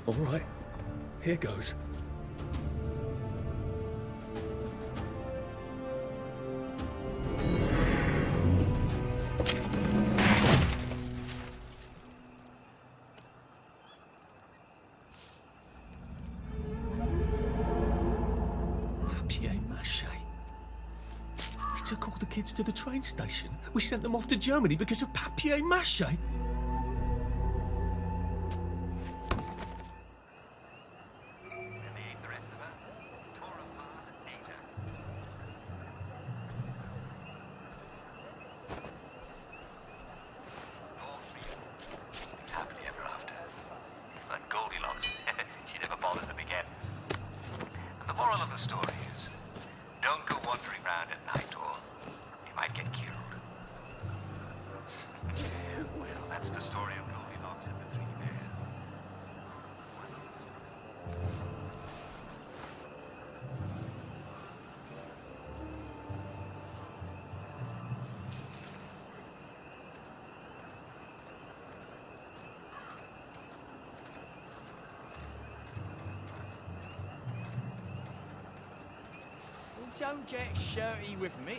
All right, here goes. Papier-mâché. We took all the kids to the train station. We sent them off to Germany because of papier-mâché. Don't get shirty with me.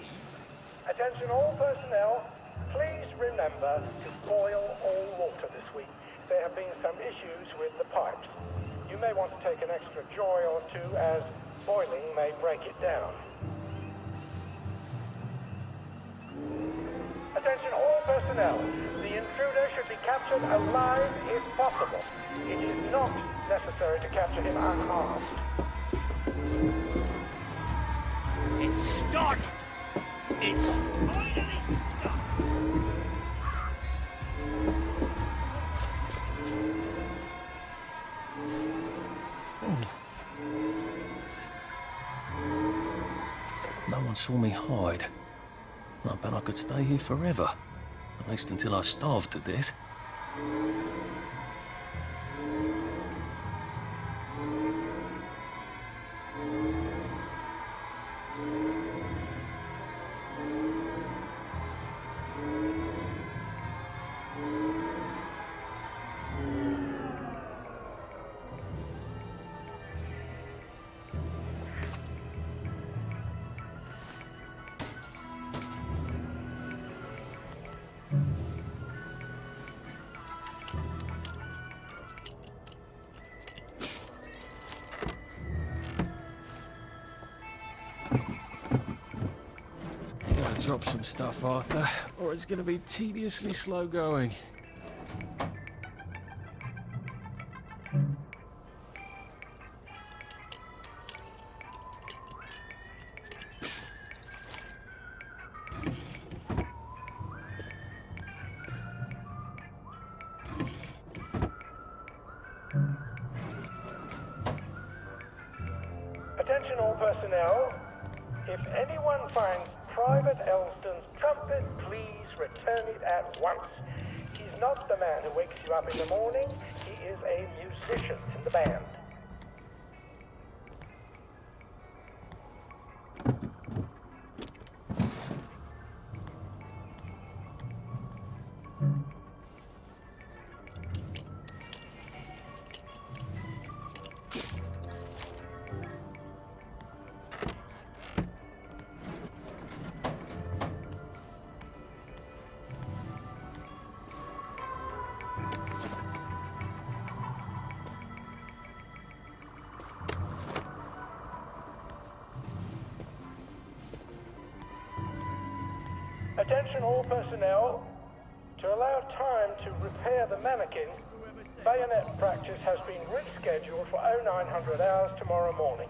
Attention all personnel, please remember to boil all water this week. There have been some issues with the pipes. You may want to take an extra joy or two as boiling may break it down. Attention all personnel, the intruder should be captured alive if possible. It is not necessary to capture him unarmed. It started! It's finally started! No one saw me hide. I bet I could stay here forever. At least until I starved to death. Drop some stuff, Arthur, or it's going to be tediously slow going. Attention all personnel, if anyone finds Private Elston's trumpet, please return it at once. He's not the man who wakes you up in the morning. He is a musician in the band. Attention all personnel. To allow time to repair the mannequin, bayonet practice has been rescheduled for 0900 hours tomorrow morning.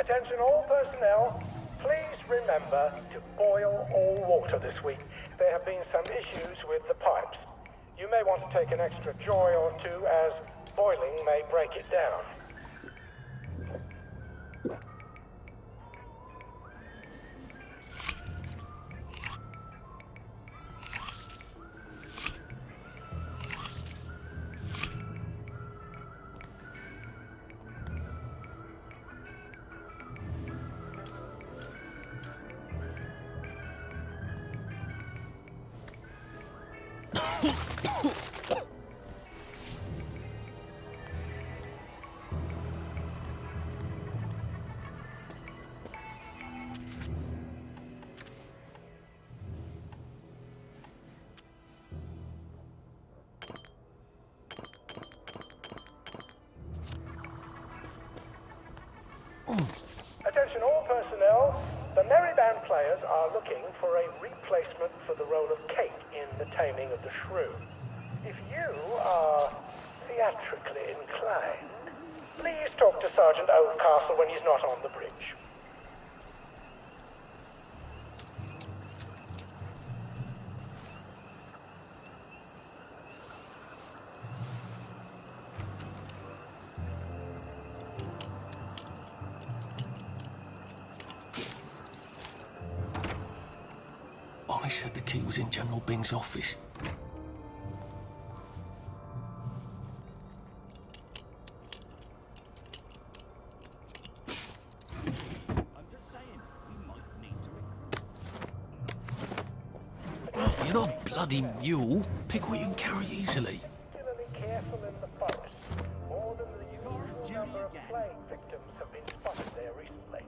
Attention all personnel, please remember to boil all water this week. There have been some issues with the pipes. You may want to take an extra joy or two as boiling may break it down. Attention all personnel, the Merry Band players are looking for a replacement for the role of Kate in The Taming of the Shrew. If you are theatrically inclined, please talk to Sergeant Oldcastle when he's not on the bridge. I said the key was in General Bing's office. Oh, you're not a bloody mule. Pick what you can carry easily. Particularly careful in the forest. More than the usual number of plague victims have been spotted there recently.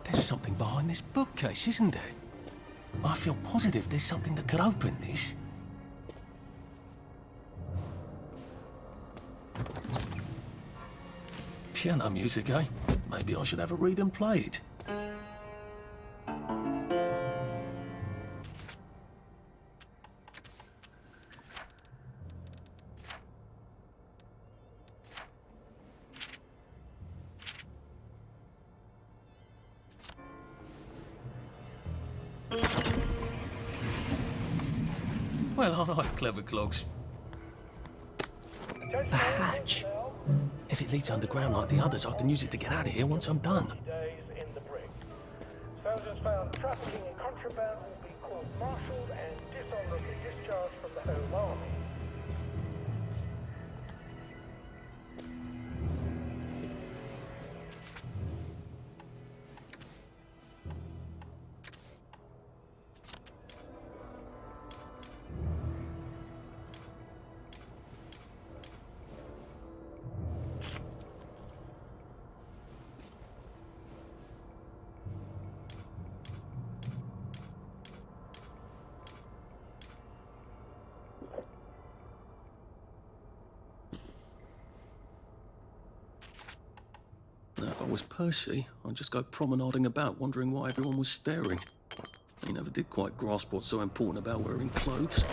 There's something behind this bookcase, isn't there? I feel positive there's something that could open this. Piano music, eh? Maybe I should have a read and play it. Well, aren't I clever clogs? A hatch! If it leads underground like the others, I can use it to get out of here once I'm done. Days in the brig. Soldiers found trafficking in contraband will be court-martialed and dishonorably discharged from the Home Army. Now, if I was Percy, I'd just go promenading about, wondering why everyone was staring. He never did quite grasp what's so important about wearing clothes.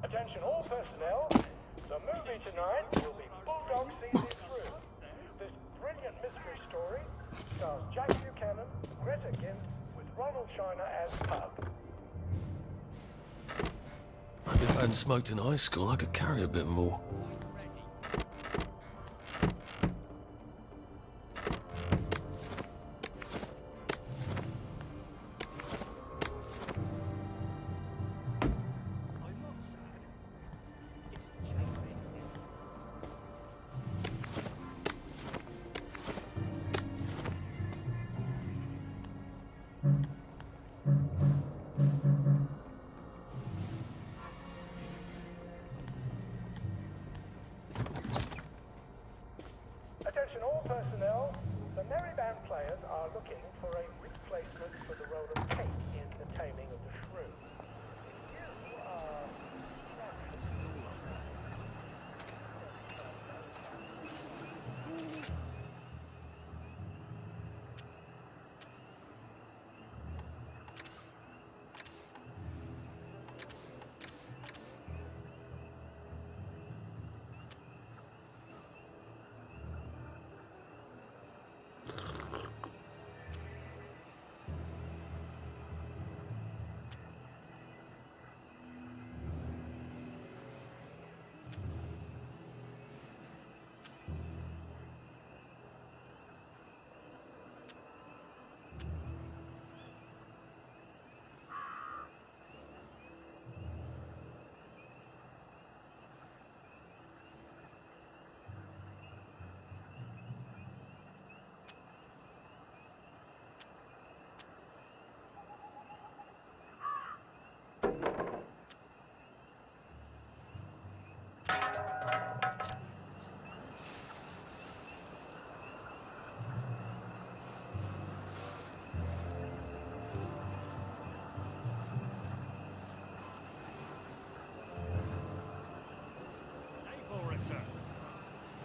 Attention all personnel, the movie tonight will be Bulldog Season Through. This brilliant mystery story stars Jack Buchanan, Greta Gint, with Ronald China as Pug. Maybe if I hadn't smoked in high school, I could carry a bit more. Attention all personnel, the Merry Band players are looking for a replacement for the role of Kate in The Taming of the Shrew. If you are...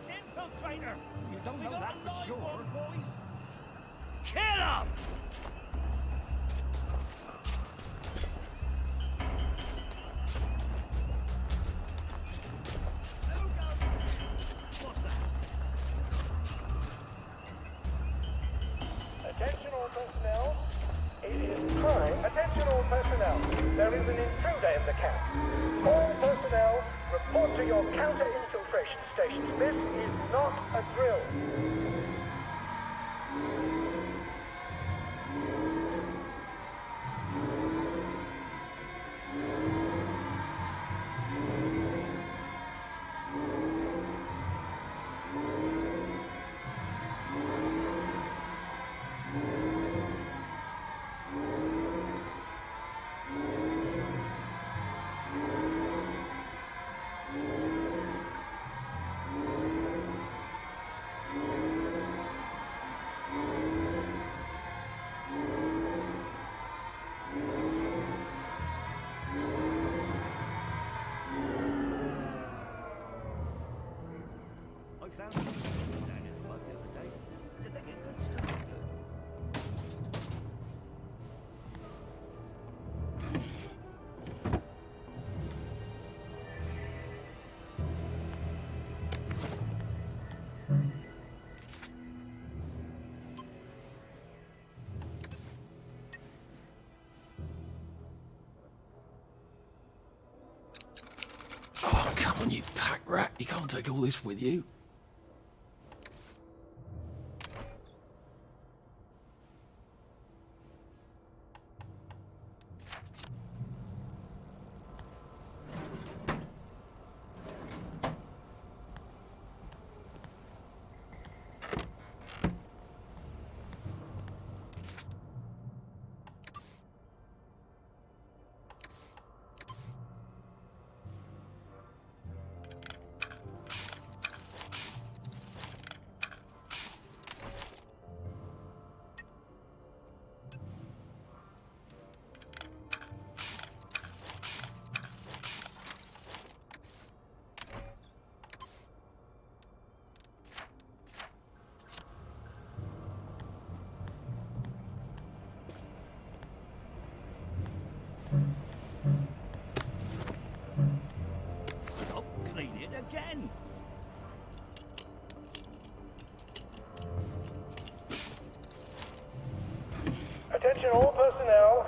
Infiltrator! You don't know that for sure. Boys. Kill him! Attention all personnel, it is time. Attention all personnel, there is an intruder in the camp. All personnel, report to your counter-infiltration stations. This is not a drill. on, you pack rat. You can't take all this with you. I'll clean it again. Attention all personnel.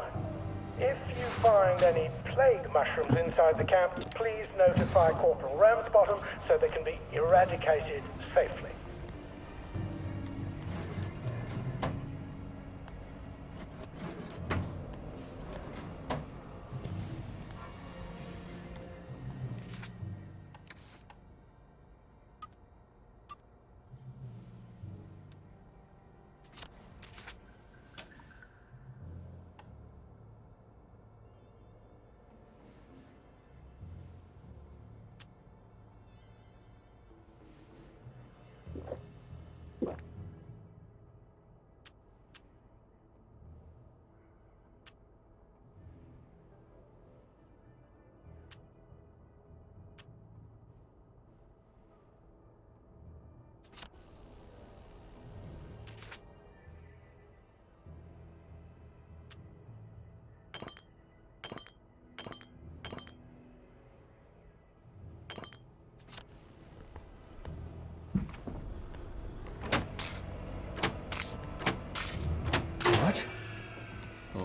If you find any plague mushrooms inside the camp, please notify Corporal Ramsbottom so they can be eradicated safely.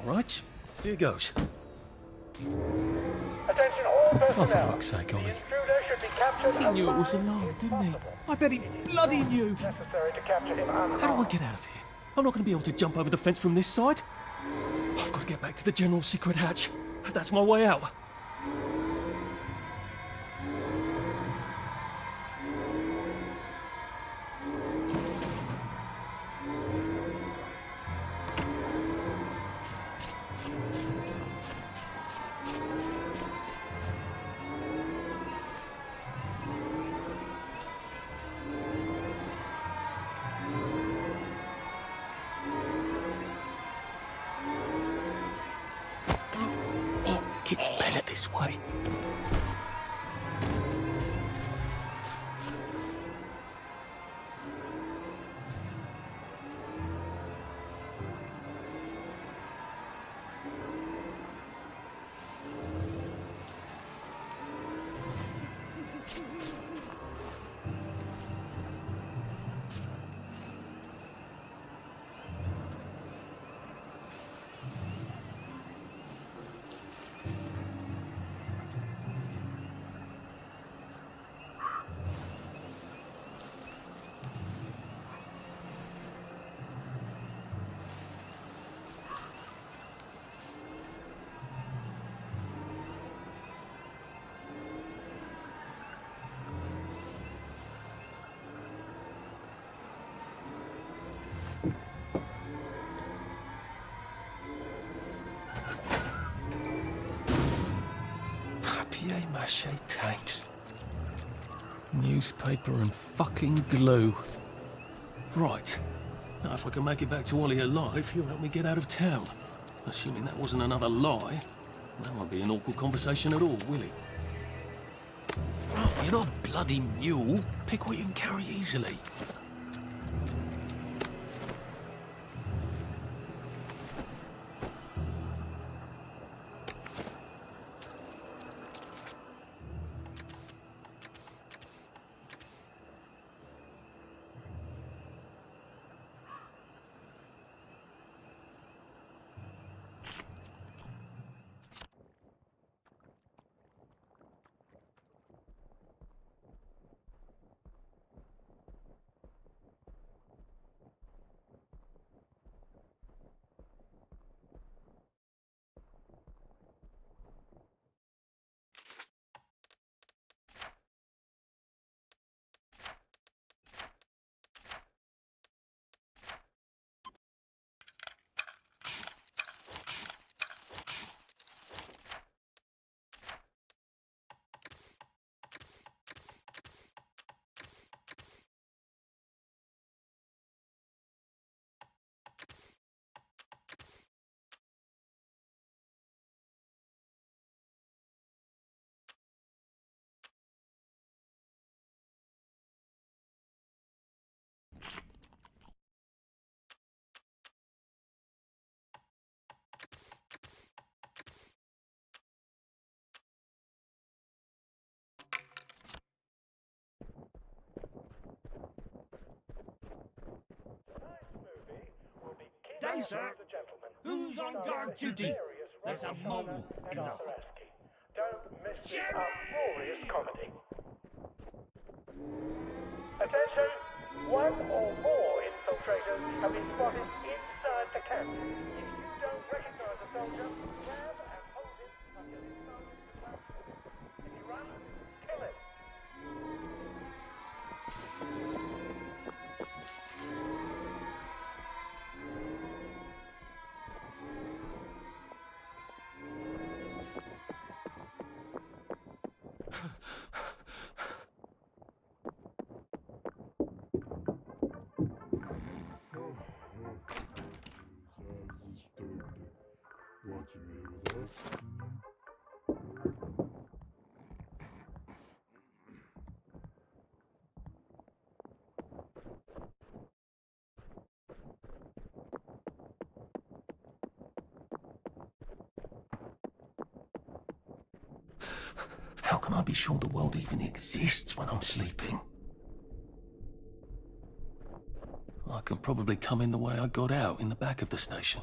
Right, here goes. Attention all personnel. Oh, for fuck's sake, Ollie. The intruder should be captured He knew it was a alive lie, if didn't he? possible. I bet he bloody knew. Necessary to capture him unharmed. How do I get out of here? I'm not going to be able to jump over the fence from this side. I've got to get back to the general secret hatch. That's my way out. It's better this way. Papier-mâché tanks. Newspaper and fucking glue. Right. Now, if I can make it back to Ollie alive, he'll help me get out of town. Assuming that wasn't another lie, that won't be an awkward conversation at all, will it? Oh, you're not a bloody mule. Pick what you can carry easily. Aye, sir. Who's on guard duty? There's a mole in the... Don't miss the uproarious comedy. Attention! One or more infiltrators have been spotted inside the camp. If you don't recognize a soldier, grab and hold him until his phone is the platform. If he runs, kill him. How can I be sure the world even exists when I'm sleeping? I can probably come in the way I got out, in the back of the station.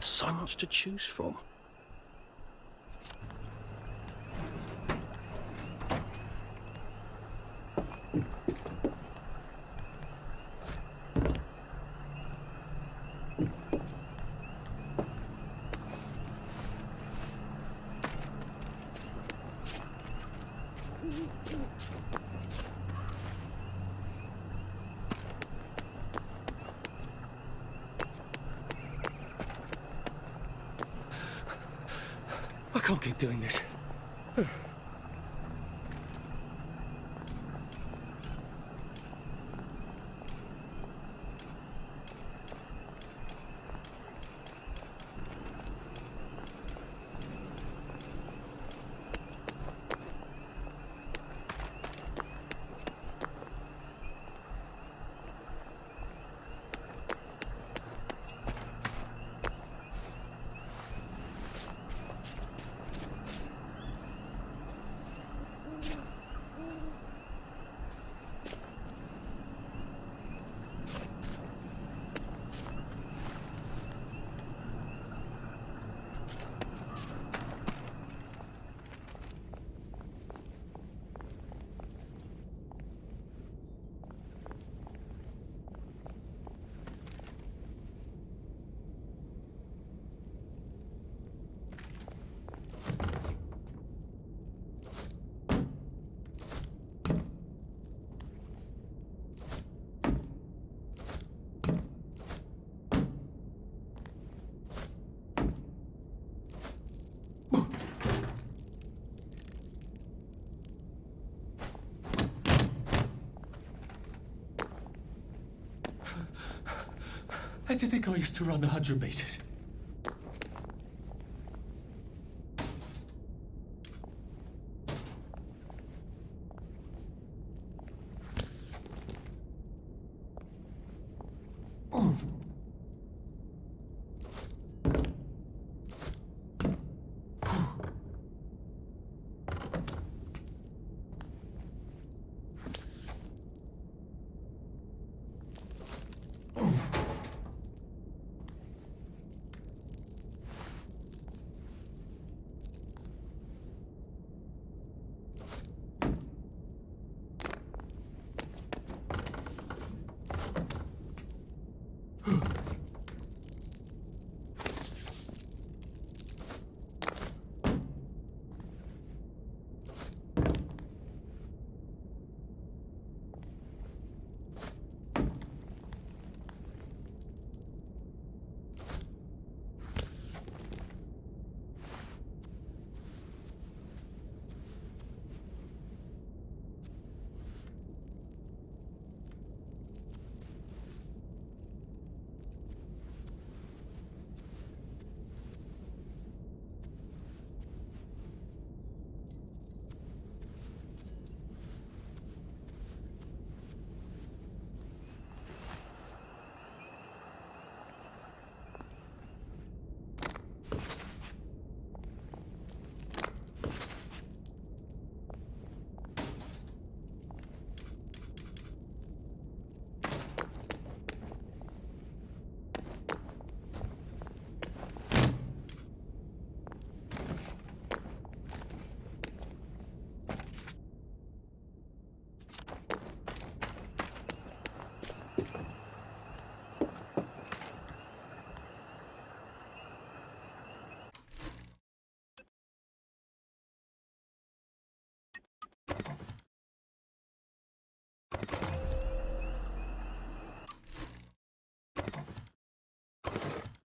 So much to choose from. I can't keep doing this. How do you think I used to run the 100 meters?